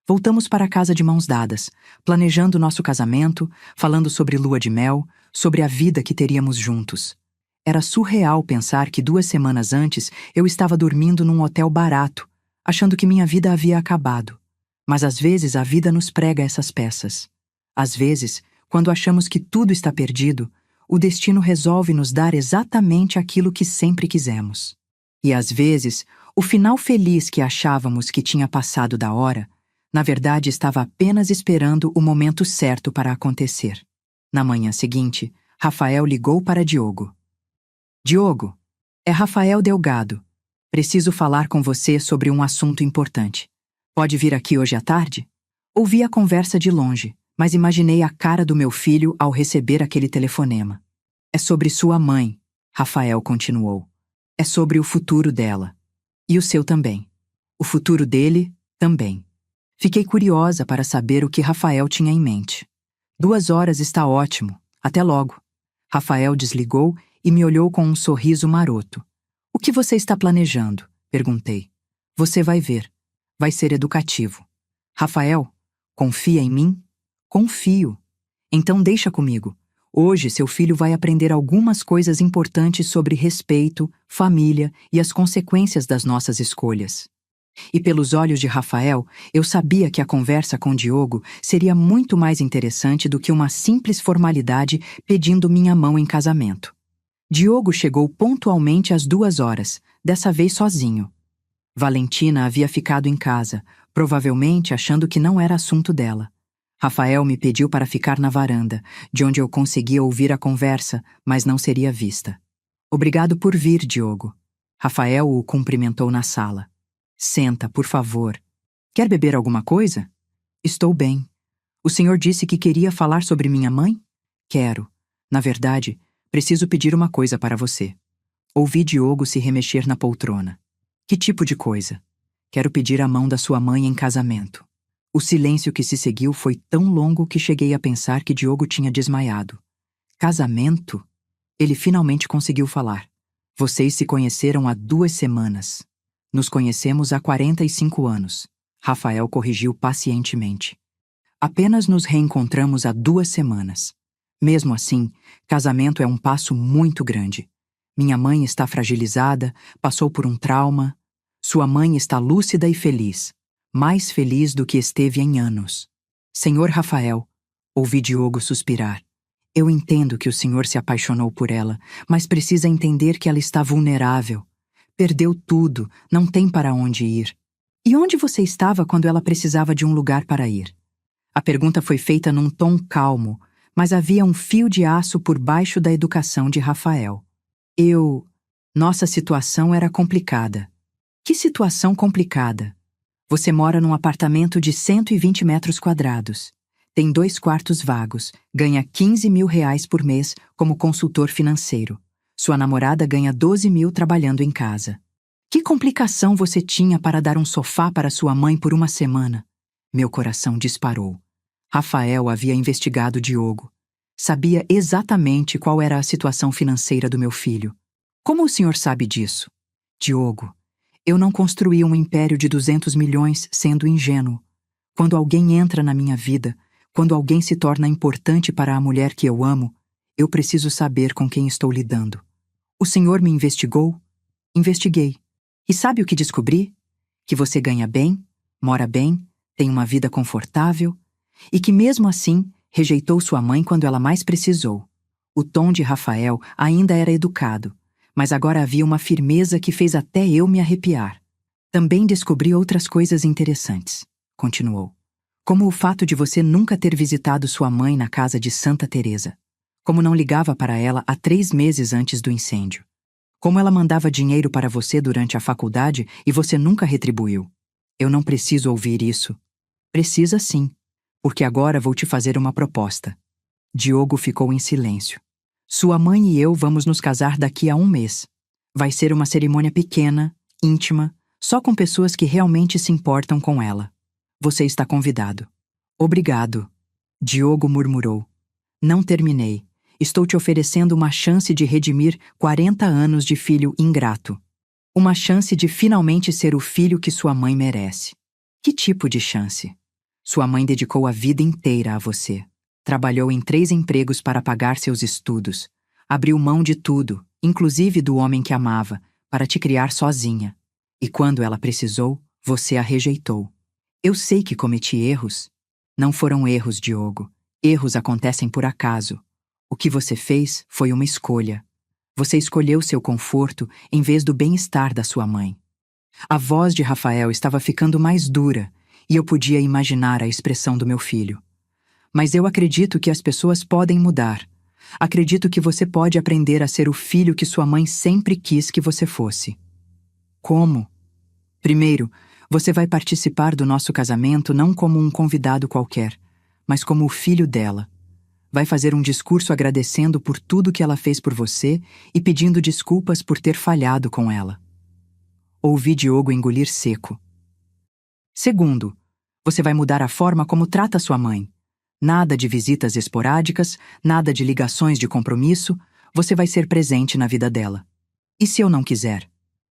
Voltamos para casa de mãos dadas, planejando nosso casamento, falando sobre lua de mel, sobre a vida que teríamos juntos. Era surreal pensar que 2 semanas antes eu estava dormindo num hotel barato, achando que minha vida havia acabado. Mas às vezes a vida nos prega essas peças. Às vezes, quando achamos que tudo está perdido, o destino resolve nos dar exatamente aquilo que sempre quisemos. E às vezes, o final feliz que achávamos que tinha passado da hora, na verdade estava apenas esperando o momento certo para acontecer. Na manhã seguinte, Rafael ligou para Diogo. Diogo, é Rafael Delgado. Preciso falar com você sobre um assunto importante. Pode vir aqui hoje à tarde? Ouvi a conversa de longe, mas imaginei a cara do meu filho ao receber aquele telefonema. É sobre sua mãe, Rafael continuou. É sobre o futuro dela. E o seu também. O futuro dele, também. Fiquei curiosa para saber o que Rafael tinha em mente. 2 horas está ótimo. Até logo. Rafael desligou e me olhou com um sorriso maroto. O que você está planejando? Perguntei. Você vai ver. Vai ser educativo. Rafael, confia em mim? Confio. Então deixa comigo. Hoje seu filho vai aprender algumas coisas importantes sobre respeito, família e as consequências das nossas escolhas. E pelos olhos de Rafael, eu sabia que a conversa com Diogo seria muito mais interessante do que uma simples formalidade pedindo minha mão em casamento. Diogo chegou pontualmente às 2 horas, dessa vez sozinho. Valentina havia ficado em casa, provavelmente achando que não era assunto dela. Rafael me pediu para ficar na varanda, de onde eu conseguia ouvir a conversa, mas não seria vista. Obrigado por vir, Diogo. Rafael o cumprimentou na sala. Senta, por favor. Quer beber alguma coisa? Estou bem. O senhor disse que queria falar sobre minha mãe? Quero. Na verdade, preciso pedir uma coisa para você. Ouvi Diogo se remexer na poltrona. Que tipo de coisa? Quero pedir a mão da sua mãe em casamento. O silêncio que se seguiu foi tão longo que cheguei a pensar que Diogo tinha desmaiado. Casamento? Ele finalmente conseguiu falar. Vocês se conheceram há 2 semanas. Nos conhecemos há 45 anos. Rafael corrigiu pacientemente. Apenas nos reencontramos há 2 semanas. Mesmo assim, casamento é um passo muito grande. Minha mãe está fragilizada, passou por um trauma. Sua mãe está lúcida e feliz. Mais feliz do que esteve em anos. Senhor Rafael, ouvi Diogo suspirar. Eu entendo que o senhor se apaixonou por ela, mas precisa entender que ela está vulnerável. Perdeu tudo, não tem para onde ir. E onde você estava quando ela precisava de um lugar para ir? A pergunta foi feita num tom calmo, mas havia um fio de aço por baixo da educação de Rafael. Nossa situação era complicada. Que situação complicada? Você mora num apartamento de 120 metros quadrados. Tem 2 quartos vagos, ganha 15 mil reais por mês como consultor financeiro. Sua namorada ganha 12 mil trabalhando em casa. Que complicação você tinha para dar um sofá para sua mãe por 1 semana? Meu coração disparou. Rafael havia investigado Diogo. Sabia exatamente qual era a situação financeira do meu filho. Como o senhor sabe disso? Diogo, eu não construí um império de 200 milhões sendo ingênuo. Quando alguém entra na minha vida, quando alguém se torna importante para a mulher que eu amo, eu preciso saber com quem estou lidando. O senhor me investigou? Investiguei. E sabe o que descobri? Que você ganha bem, mora bem, tem uma vida confortável e que mesmo assim rejeitou sua mãe quando ela mais precisou. O tom de Rafael ainda era educado, mas agora havia uma firmeza que fez até eu me arrepiar. Também descobri outras coisas interessantes, continuou. Como o fato de você nunca ter visitado sua mãe na casa de Santa Teresa. Como não ligava para ela há 3 meses antes do incêndio. Como ela mandava dinheiro para você durante a faculdade e você nunca retribuiu. Eu não preciso ouvir isso. Precisa sim, porque agora vou te fazer uma proposta. Diogo ficou em silêncio. Sua mãe e eu vamos nos casar daqui a 1 mês. Vai ser uma cerimônia pequena, íntima, só com pessoas que realmente se importam com ela. Você está convidado. Obrigado. Diogo murmurou. Não terminei. Estou te oferecendo uma chance de redimir 40 anos de filho ingrato. Uma chance de finalmente ser o filho que sua mãe merece. Que tipo de chance? Sua mãe dedicou a vida inteira a você. Trabalhou em 3 empregos para pagar seus estudos. Abriu mão de tudo, inclusive do homem que amava, para te criar sozinha. E quando ela precisou, você a rejeitou. Eu sei que cometi erros. Não foram erros, Diogo. Erros acontecem por acaso. O que você fez foi uma escolha. Você escolheu seu conforto em vez do bem-estar da sua mãe. A voz de Rafael estava ficando mais dura e eu podia imaginar a expressão do meu filho. Mas eu acredito que as pessoas podem mudar. Acredito que você pode aprender a ser o filho que sua mãe sempre quis que você fosse. Como? Primeiro, você vai participar do nosso casamento não como um convidado qualquer, mas como o filho dela. Vai fazer um discurso agradecendo por tudo que ela fez por você e pedindo desculpas por ter falhado com ela. Ouvi Diogo engolir seco. Segundo, você vai mudar a forma como trata sua mãe. Nada de visitas esporádicas, nada de ligações de compromisso, você vai ser presente na vida dela. E se eu não quiser?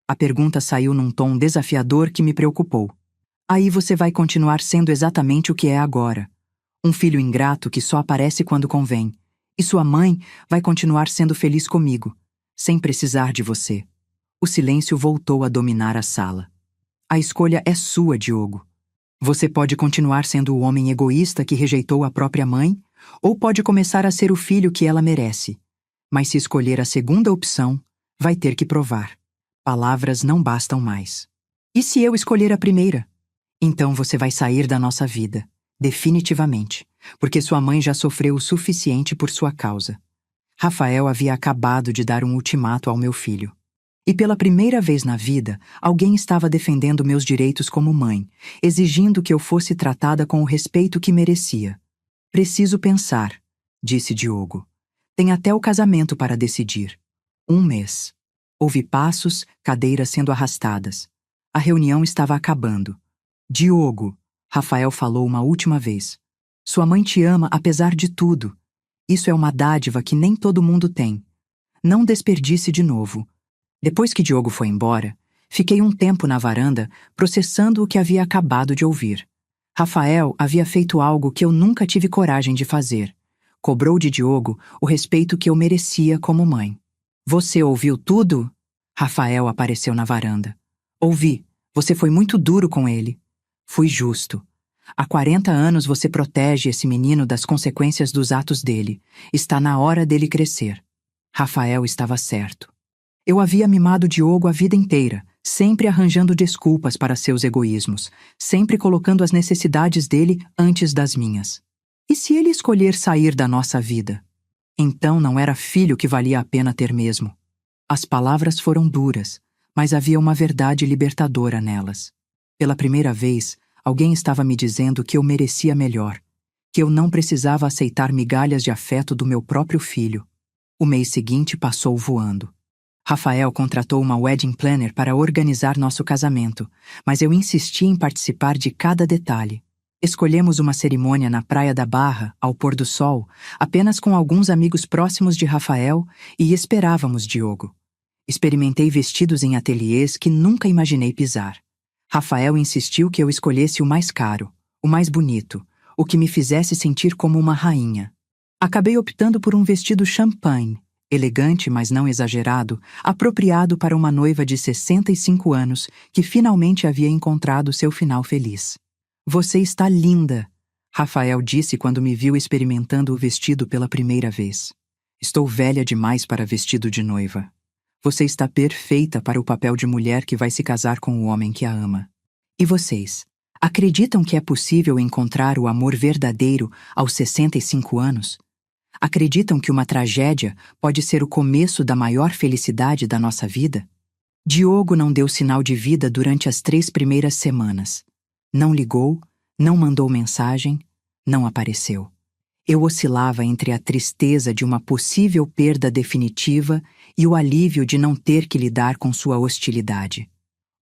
A pergunta saiu num tom desafiador que me preocupou. Aí você vai continuar sendo exatamente o que é agora. Um filho ingrato que só aparece quando convém. E sua mãe vai continuar sendo feliz comigo, sem precisar de você. O silêncio voltou a dominar a sala. A escolha é sua, Diogo. Você pode continuar sendo o homem egoísta que rejeitou a própria mãe, ou pode começar a ser o filho que ela merece. Mas se escolher a segunda opção, vai ter que provar. Palavras não bastam mais. E se eu escolher a primeira? Então você vai sair da nossa vida, definitivamente, porque sua mãe já sofreu o suficiente por sua causa. Rafael havia acabado de dar um ultimato ao meu filho. E pela primeira vez na vida, alguém estava defendendo meus direitos como mãe, exigindo que eu fosse tratada com o respeito que merecia. Preciso pensar, disse Diogo. Tem até o casamento para decidir. 1 mês. Ouvi passos, cadeiras sendo arrastadas. A reunião estava acabando. Diogo, Rafael falou uma última vez. Sua mãe te ama apesar de tudo. Isso é uma dádiva que nem todo mundo tem. Não desperdice de novo. Depois que Diogo foi embora, fiquei um tempo na varanda processando o que havia acabado de ouvir. Rafael havia feito algo que eu nunca tive coragem de fazer. Cobrou de Diogo o respeito que eu merecia como mãe. Você ouviu tudo? Rafael apareceu na varanda. Ouvi. Você foi muito duro com ele. Fui justo. Há 40 anos você protege esse menino das consequências dos atos dele. Está na hora dele crescer. Rafael estava certo. Eu havia mimado Diogo a vida inteira, sempre arranjando desculpas para seus egoísmos, sempre colocando as necessidades dele antes das minhas. E se ele escolher sair da nossa vida? Então não era filho que valia a pena ter mesmo. As palavras foram duras, mas havia uma verdade libertadora nelas. Pela primeira vez, alguém estava me dizendo que eu merecia melhor, que eu não precisava aceitar migalhas de afeto do meu próprio filho. O mês seguinte passou voando. Rafael contratou uma wedding planner para organizar nosso casamento, mas eu insisti em participar de cada detalhe. Escolhemos uma cerimônia na Praia da Barra, ao pôr do sol, apenas com alguns amigos próximos de Rafael e esperávamos Diogo. Experimentei vestidos em ateliês que nunca imaginei pisar. Rafael insistiu que eu escolhesse o mais caro, o mais bonito, o que me fizesse sentir como uma rainha. Acabei optando por um vestido champanhe, elegante, mas não exagerado, apropriado para uma noiva de 65 anos que finalmente havia encontrado seu final feliz. Você está linda, Rafael disse quando me viu experimentando o vestido pela primeira vez. Estou velha demais para vestido de noiva. Você está perfeita para o papel de mulher que vai se casar com o homem que a ama. E vocês, acreditam que é possível encontrar o amor verdadeiro aos 65 anos? Acreditam que uma tragédia pode ser o começo da maior felicidade da nossa vida? Diogo não deu sinal de vida durante as 3 primeiras semanas. Não ligou, não mandou mensagem, não apareceu. Eu oscilava entre a tristeza de uma possível perda definitiva e o alívio de não ter que lidar com sua hostilidade.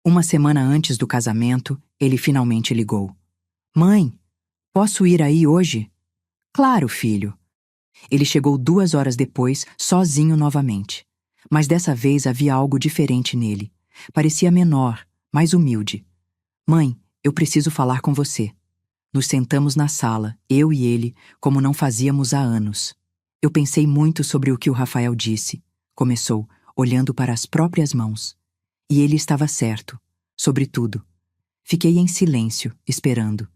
1 semana antes do casamento, ele finalmente ligou. Mãe, posso ir aí hoje? Claro, filho. Ele chegou 2 horas depois, sozinho novamente. Mas dessa vez havia algo diferente nele. Parecia menor, mais humilde. Mãe, eu preciso falar com você. Nos sentamos na sala, eu e ele, como não fazíamos há anos. Eu pensei muito sobre o que o Rafael disse. Começou, olhando para as próprias mãos. E ele estava certo, sobre tudo. Fiquei em silêncio, esperando.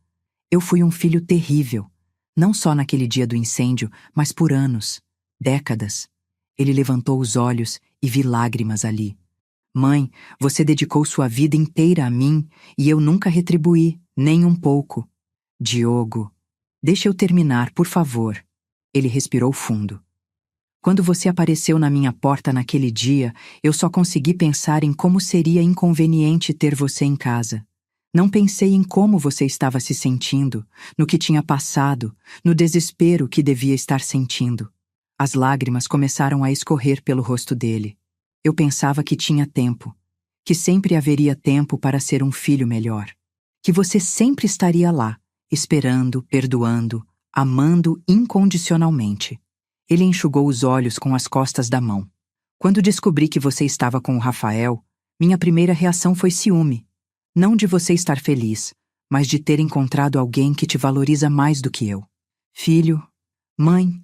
Eu fui um filho terrível. Não só naquele dia do incêndio, mas por anos, décadas. Ele levantou os olhos e vi lágrimas ali. Mãe, você dedicou sua vida inteira a mim e eu nunca retribuí, nem um pouco. Diogo, deixa eu terminar, por favor. Ele respirou fundo. Quando você apareceu na minha porta naquele dia, eu só consegui pensar em como seria inconveniente ter você em casa. Não pensei em como você estava se sentindo, no que tinha passado, no desespero que devia estar sentindo. As lágrimas começaram a escorrer pelo rosto dele. Eu pensava que tinha tempo, que sempre haveria tempo para ser um filho melhor, que você sempre estaria lá, esperando, perdoando, amando incondicionalmente. Ele enxugou os olhos com as costas da mão. Quando descobri que você estava com o Rafael, minha primeira reação foi ciúme. Não de você estar feliz, mas de ter encontrado alguém que te valoriza mais do que eu. Filho, mãe,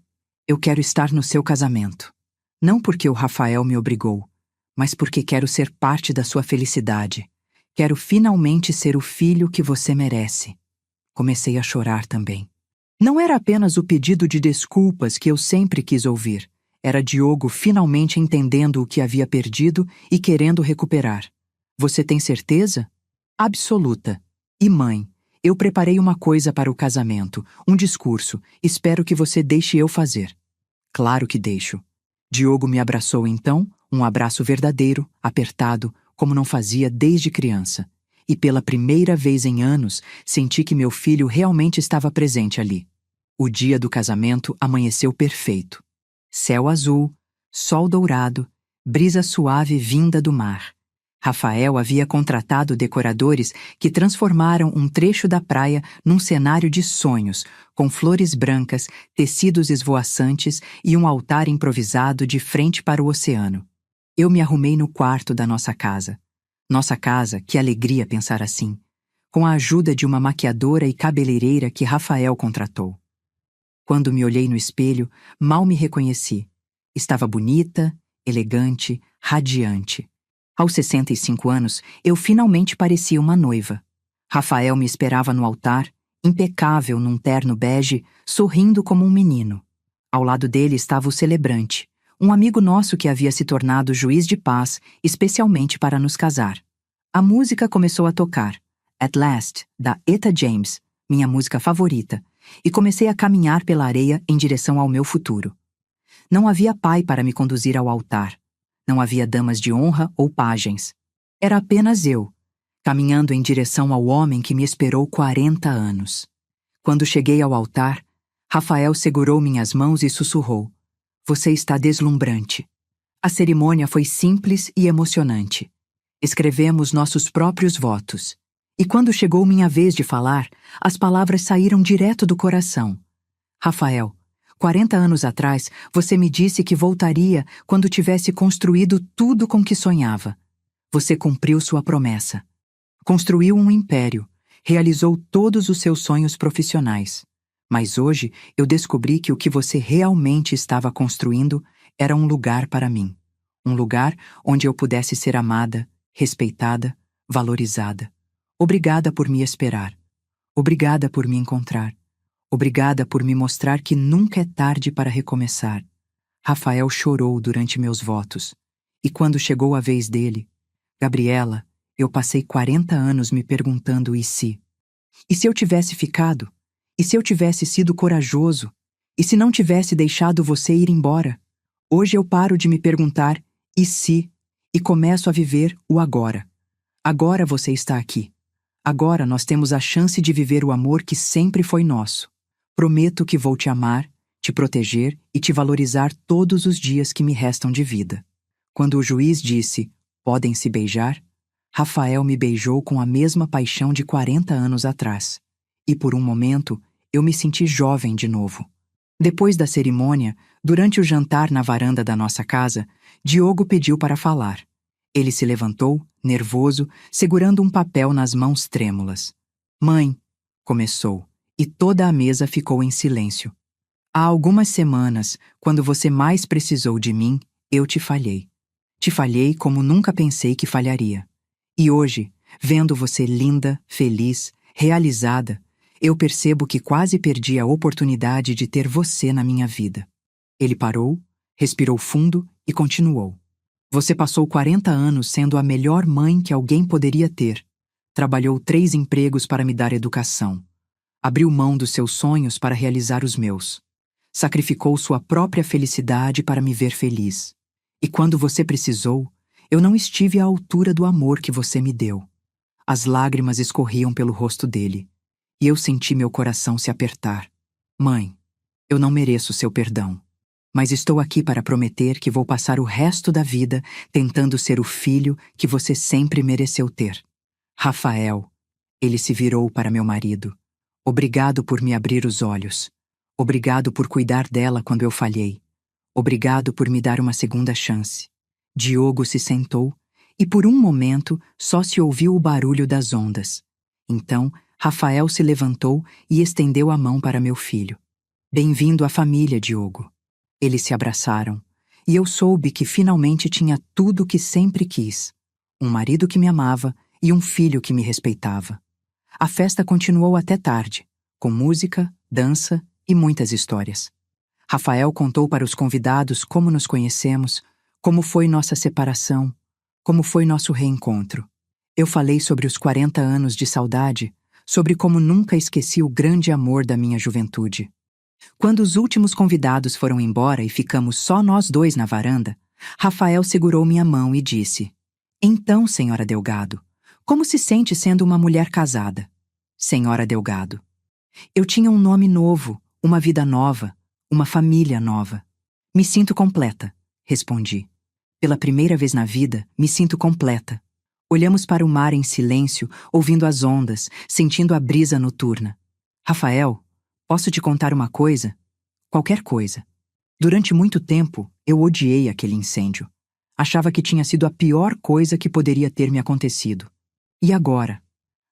eu quero estar no seu casamento. Não porque o Rafael me obrigou, mas porque quero ser parte da sua felicidade. Quero finalmente ser o filho que você merece. Comecei a chorar também. Não era apenas o pedido de desculpas que eu sempre quis ouvir. Era Diogo finalmente entendendo o que havia perdido e querendo recuperar. Você tem certeza? Absoluta. E mãe, eu preparei uma coisa para o casamento, um discurso. Espero que você deixe eu fazer. Claro que deixo. Diogo me abraçou então, um abraço verdadeiro, apertado, como não fazia desde criança. E pela primeira vez em anos, senti que meu filho realmente estava presente ali. O dia do casamento amanheceu perfeito. Céu azul, sol dourado, brisa suave vinda do mar. Rafael havia contratado decoradores que transformaram um trecho da praia num cenário de sonhos, com flores brancas, tecidos esvoaçantes e um altar improvisado de frente para o oceano. Eu me arrumei no quarto da nossa casa. Nossa casa, que alegria pensar assim, com a ajuda de uma maquiadora e cabeleireira que Rafael contratou. Quando me olhei no espelho, mal me reconheci. Estava bonita, elegante, radiante. Aos 65 anos, eu finalmente parecia uma noiva. Rafael me esperava no altar, impecável num terno bege, sorrindo como um menino. Ao lado dele estava o celebrante, um amigo nosso que havia se tornado juiz de paz, especialmente para nos casar. A música começou a tocar, At Last, da Etta James, minha música favorita, e comecei a caminhar pela areia em direção ao meu futuro. Não havia pai para me conduzir ao altar. Não havia damas de honra ou pajens. Era apenas eu, caminhando em direção ao homem que me esperou 40 anos. Quando cheguei ao altar, Rafael segurou minhas mãos e sussurrou: "Você está deslumbrante." A cerimônia foi simples e emocionante. Escrevemos nossos próprios votos. E quando chegou minha vez de falar, as palavras saíram direto do coração. Rafael, 40 anos atrás, você me disse que voltaria quando tivesse construído tudo com que sonhava. Você cumpriu sua promessa. Construiu um império, realizou todos os seus sonhos profissionais. Mas hoje eu descobri que o que você realmente estava construindo era um lugar para mim. Um lugar onde eu pudesse ser amada, respeitada, valorizada. Obrigada por me esperar. Obrigada por me encontrar. Obrigada por me mostrar que nunca é tarde para recomeçar. Rafael chorou durante meus votos. E quando chegou a vez dele, Gabriela, eu passei 40 anos me perguntando e se? E se eu tivesse ficado? E se eu tivesse sido corajoso? E se não tivesse deixado você ir embora? Hoje eu paro de me perguntar e se? E começo a viver o agora. Agora você está aqui. Agora nós temos a chance de viver o amor que sempre foi nosso. Prometo que vou te amar, te proteger e te valorizar todos os dias que me restam de vida. Quando o juiz disse, podem se beijar, Rafael me beijou com a mesma paixão de 40 anos atrás. E por um momento, eu me senti jovem de novo. Depois da cerimônia, durante o jantar na varanda da nossa casa, Diogo pediu para falar. Ele se levantou, nervoso, segurando um papel nas mãos trêmulas. Mãe, começou, e toda a mesa ficou em silêncio. Há algumas semanas, quando você mais precisou de mim, eu te falhei. Te falhei como nunca pensei que falharia. E hoje, vendo você linda, feliz, realizada, eu percebo que quase perdi a oportunidade de ter você na minha vida. Ele parou, respirou fundo e continuou. Você passou 40 anos sendo a melhor mãe que alguém poderia ter. Trabalhou 3 empregos para me dar educação. Abriu mão dos seus sonhos para realizar os meus. Sacrificou sua própria felicidade para me ver feliz. E quando você precisou, eu não estive à altura do amor que você me deu. As lágrimas escorriam pelo rosto dele, e eu senti meu coração se apertar. Mãe, eu não mereço seu perdão, mas estou aqui para prometer que vou passar o resto da vida tentando ser o filho que você sempre mereceu ter. Rafael, ele se virou para meu marido. Obrigado por me abrir os olhos. Obrigado por cuidar dela quando eu falhei. Obrigado por me dar uma segunda chance. Diogo se sentou e por um momento só se ouviu o barulho das ondas. Então, Rafael se levantou e estendeu a mão para meu filho. Bem-vindo à família, Diogo. Eles se abraçaram e eu soube que finalmente tinha tudo o que sempre quis. Um marido que me amava e um filho que me respeitava. A festa continuou até tarde, com música, dança e muitas histórias. Rafael contou para os convidados como nos conhecemos, como foi nossa separação, como foi nosso reencontro. Eu falei sobre os 40 anos de saudade, sobre como nunca esqueci o grande amor da minha juventude. Quando os últimos convidados foram embora e ficamos só nós dois na varanda, Rafael segurou minha mão e disse: "Então, senhora Delgado, como se sente sendo uma mulher casada?" Senhora Delgado. Eu tinha um nome novo, uma vida nova, uma família nova. "Me sinto completa", respondi. "Pela primeira vez na vida, me sinto completa." Olhamos para o mar em silêncio, ouvindo as ondas, sentindo a brisa noturna. "Rafael, posso te contar uma coisa? Qualquer coisa." Durante muito tempo, eu odiei aquele incêndio. Achava que tinha sido a pior coisa que poderia ter me acontecido. E agora?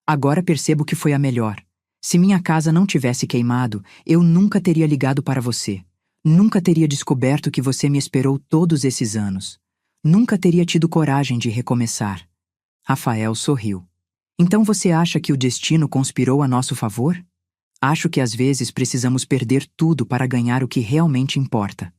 Agora percebo que foi a melhor. Se minha casa não tivesse queimado, eu nunca teria ligado para você. Nunca teria descoberto que você me esperou todos esses anos. Nunca teria tido coragem de recomeçar. Rafael sorriu. "Então você acha que o destino conspirou a nosso favor?" "Acho que às vezes precisamos perder tudo para ganhar o que realmente importa."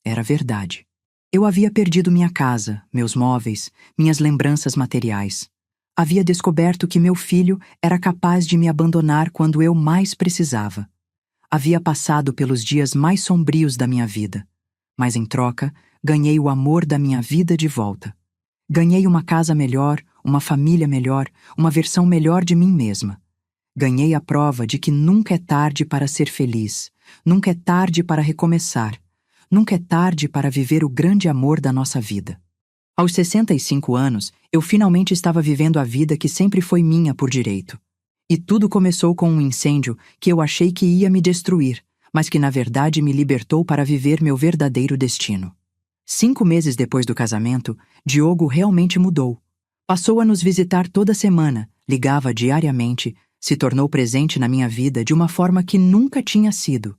Era verdade. Eu havia perdido minha casa, meus móveis, minhas lembranças materiais. Havia descoberto que meu filho era capaz de me abandonar quando eu mais precisava. Havia passado pelos dias mais sombrios da minha vida. Mas em troca, ganhei o amor da minha vida de volta. Ganhei uma casa melhor, uma família melhor, uma versão melhor de mim mesma. Ganhei a prova de que nunca é tarde para ser feliz, nunca é tarde para recomeçar, nunca é tarde para viver o grande amor da nossa vida. Aos 65 anos, eu finalmente estava vivendo a vida que sempre foi minha por direito. E tudo começou com um incêndio que eu achei que ia me destruir, mas que na verdade me libertou para viver meu verdadeiro destino. 5 meses depois do casamento, Diogo realmente mudou. Passou a nos visitar toda semana, ligava diariamente, se tornou presente na minha vida de uma forma que nunca tinha sido.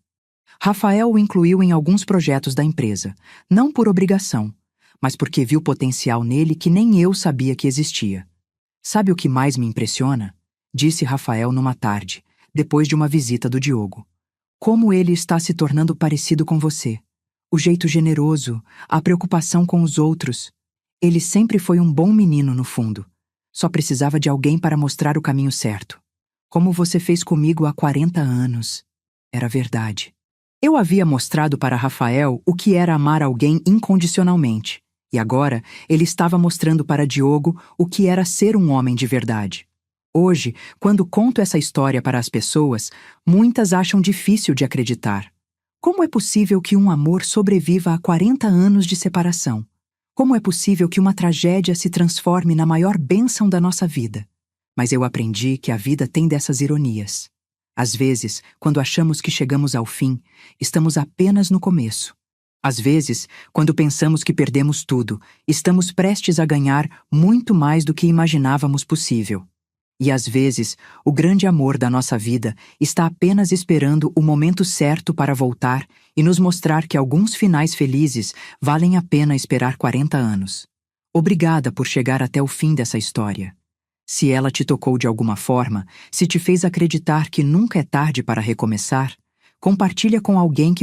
Rafael o incluiu em alguns projetos da empresa, não por obrigação, mas porque viu potencial nele que nem eu sabia que existia. "Sabe o que mais me impressiona?" disse Rafael numa tarde, depois de uma visita do Diogo. "Como ele está se tornando parecido com você. O jeito generoso, a preocupação com os outros. Ele sempre foi um bom menino no fundo. Só precisava de alguém para mostrar o caminho certo. Como você fez comigo há 40 anos. Era verdade." Eu havia mostrado para Rafael o que era amar alguém incondicionalmente. E agora, ele estava mostrando para Diogo o que era ser um homem de verdade. Hoje, quando conto essa história para as pessoas, muitas acham difícil de acreditar. Como é possível que um amor sobreviva a 40 anos de separação? Como é possível que uma tragédia se transforme na maior bênção da nossa vida? Mas eu aprendi que a vida tem dessas ironias. Às vezes, quando achamos que chegamos ao fim, estamos apenas no começo. Às vezes, quando pensamos que perdemos tudo, estamos prestes a ganhar muito mais do que imaginávamos possível. E às vezes, o grande amor da nossa vida está apenas esperando o momento certo para voltar e nos mostrar que alguns finais felizes valem a pena esperar 40 anos. Obrigada por chegar até o fim dessa história. Se ela te tocou de alguma forma, se te fez acreditar que nunca é tarde para recomeçar, compartilha com alguém que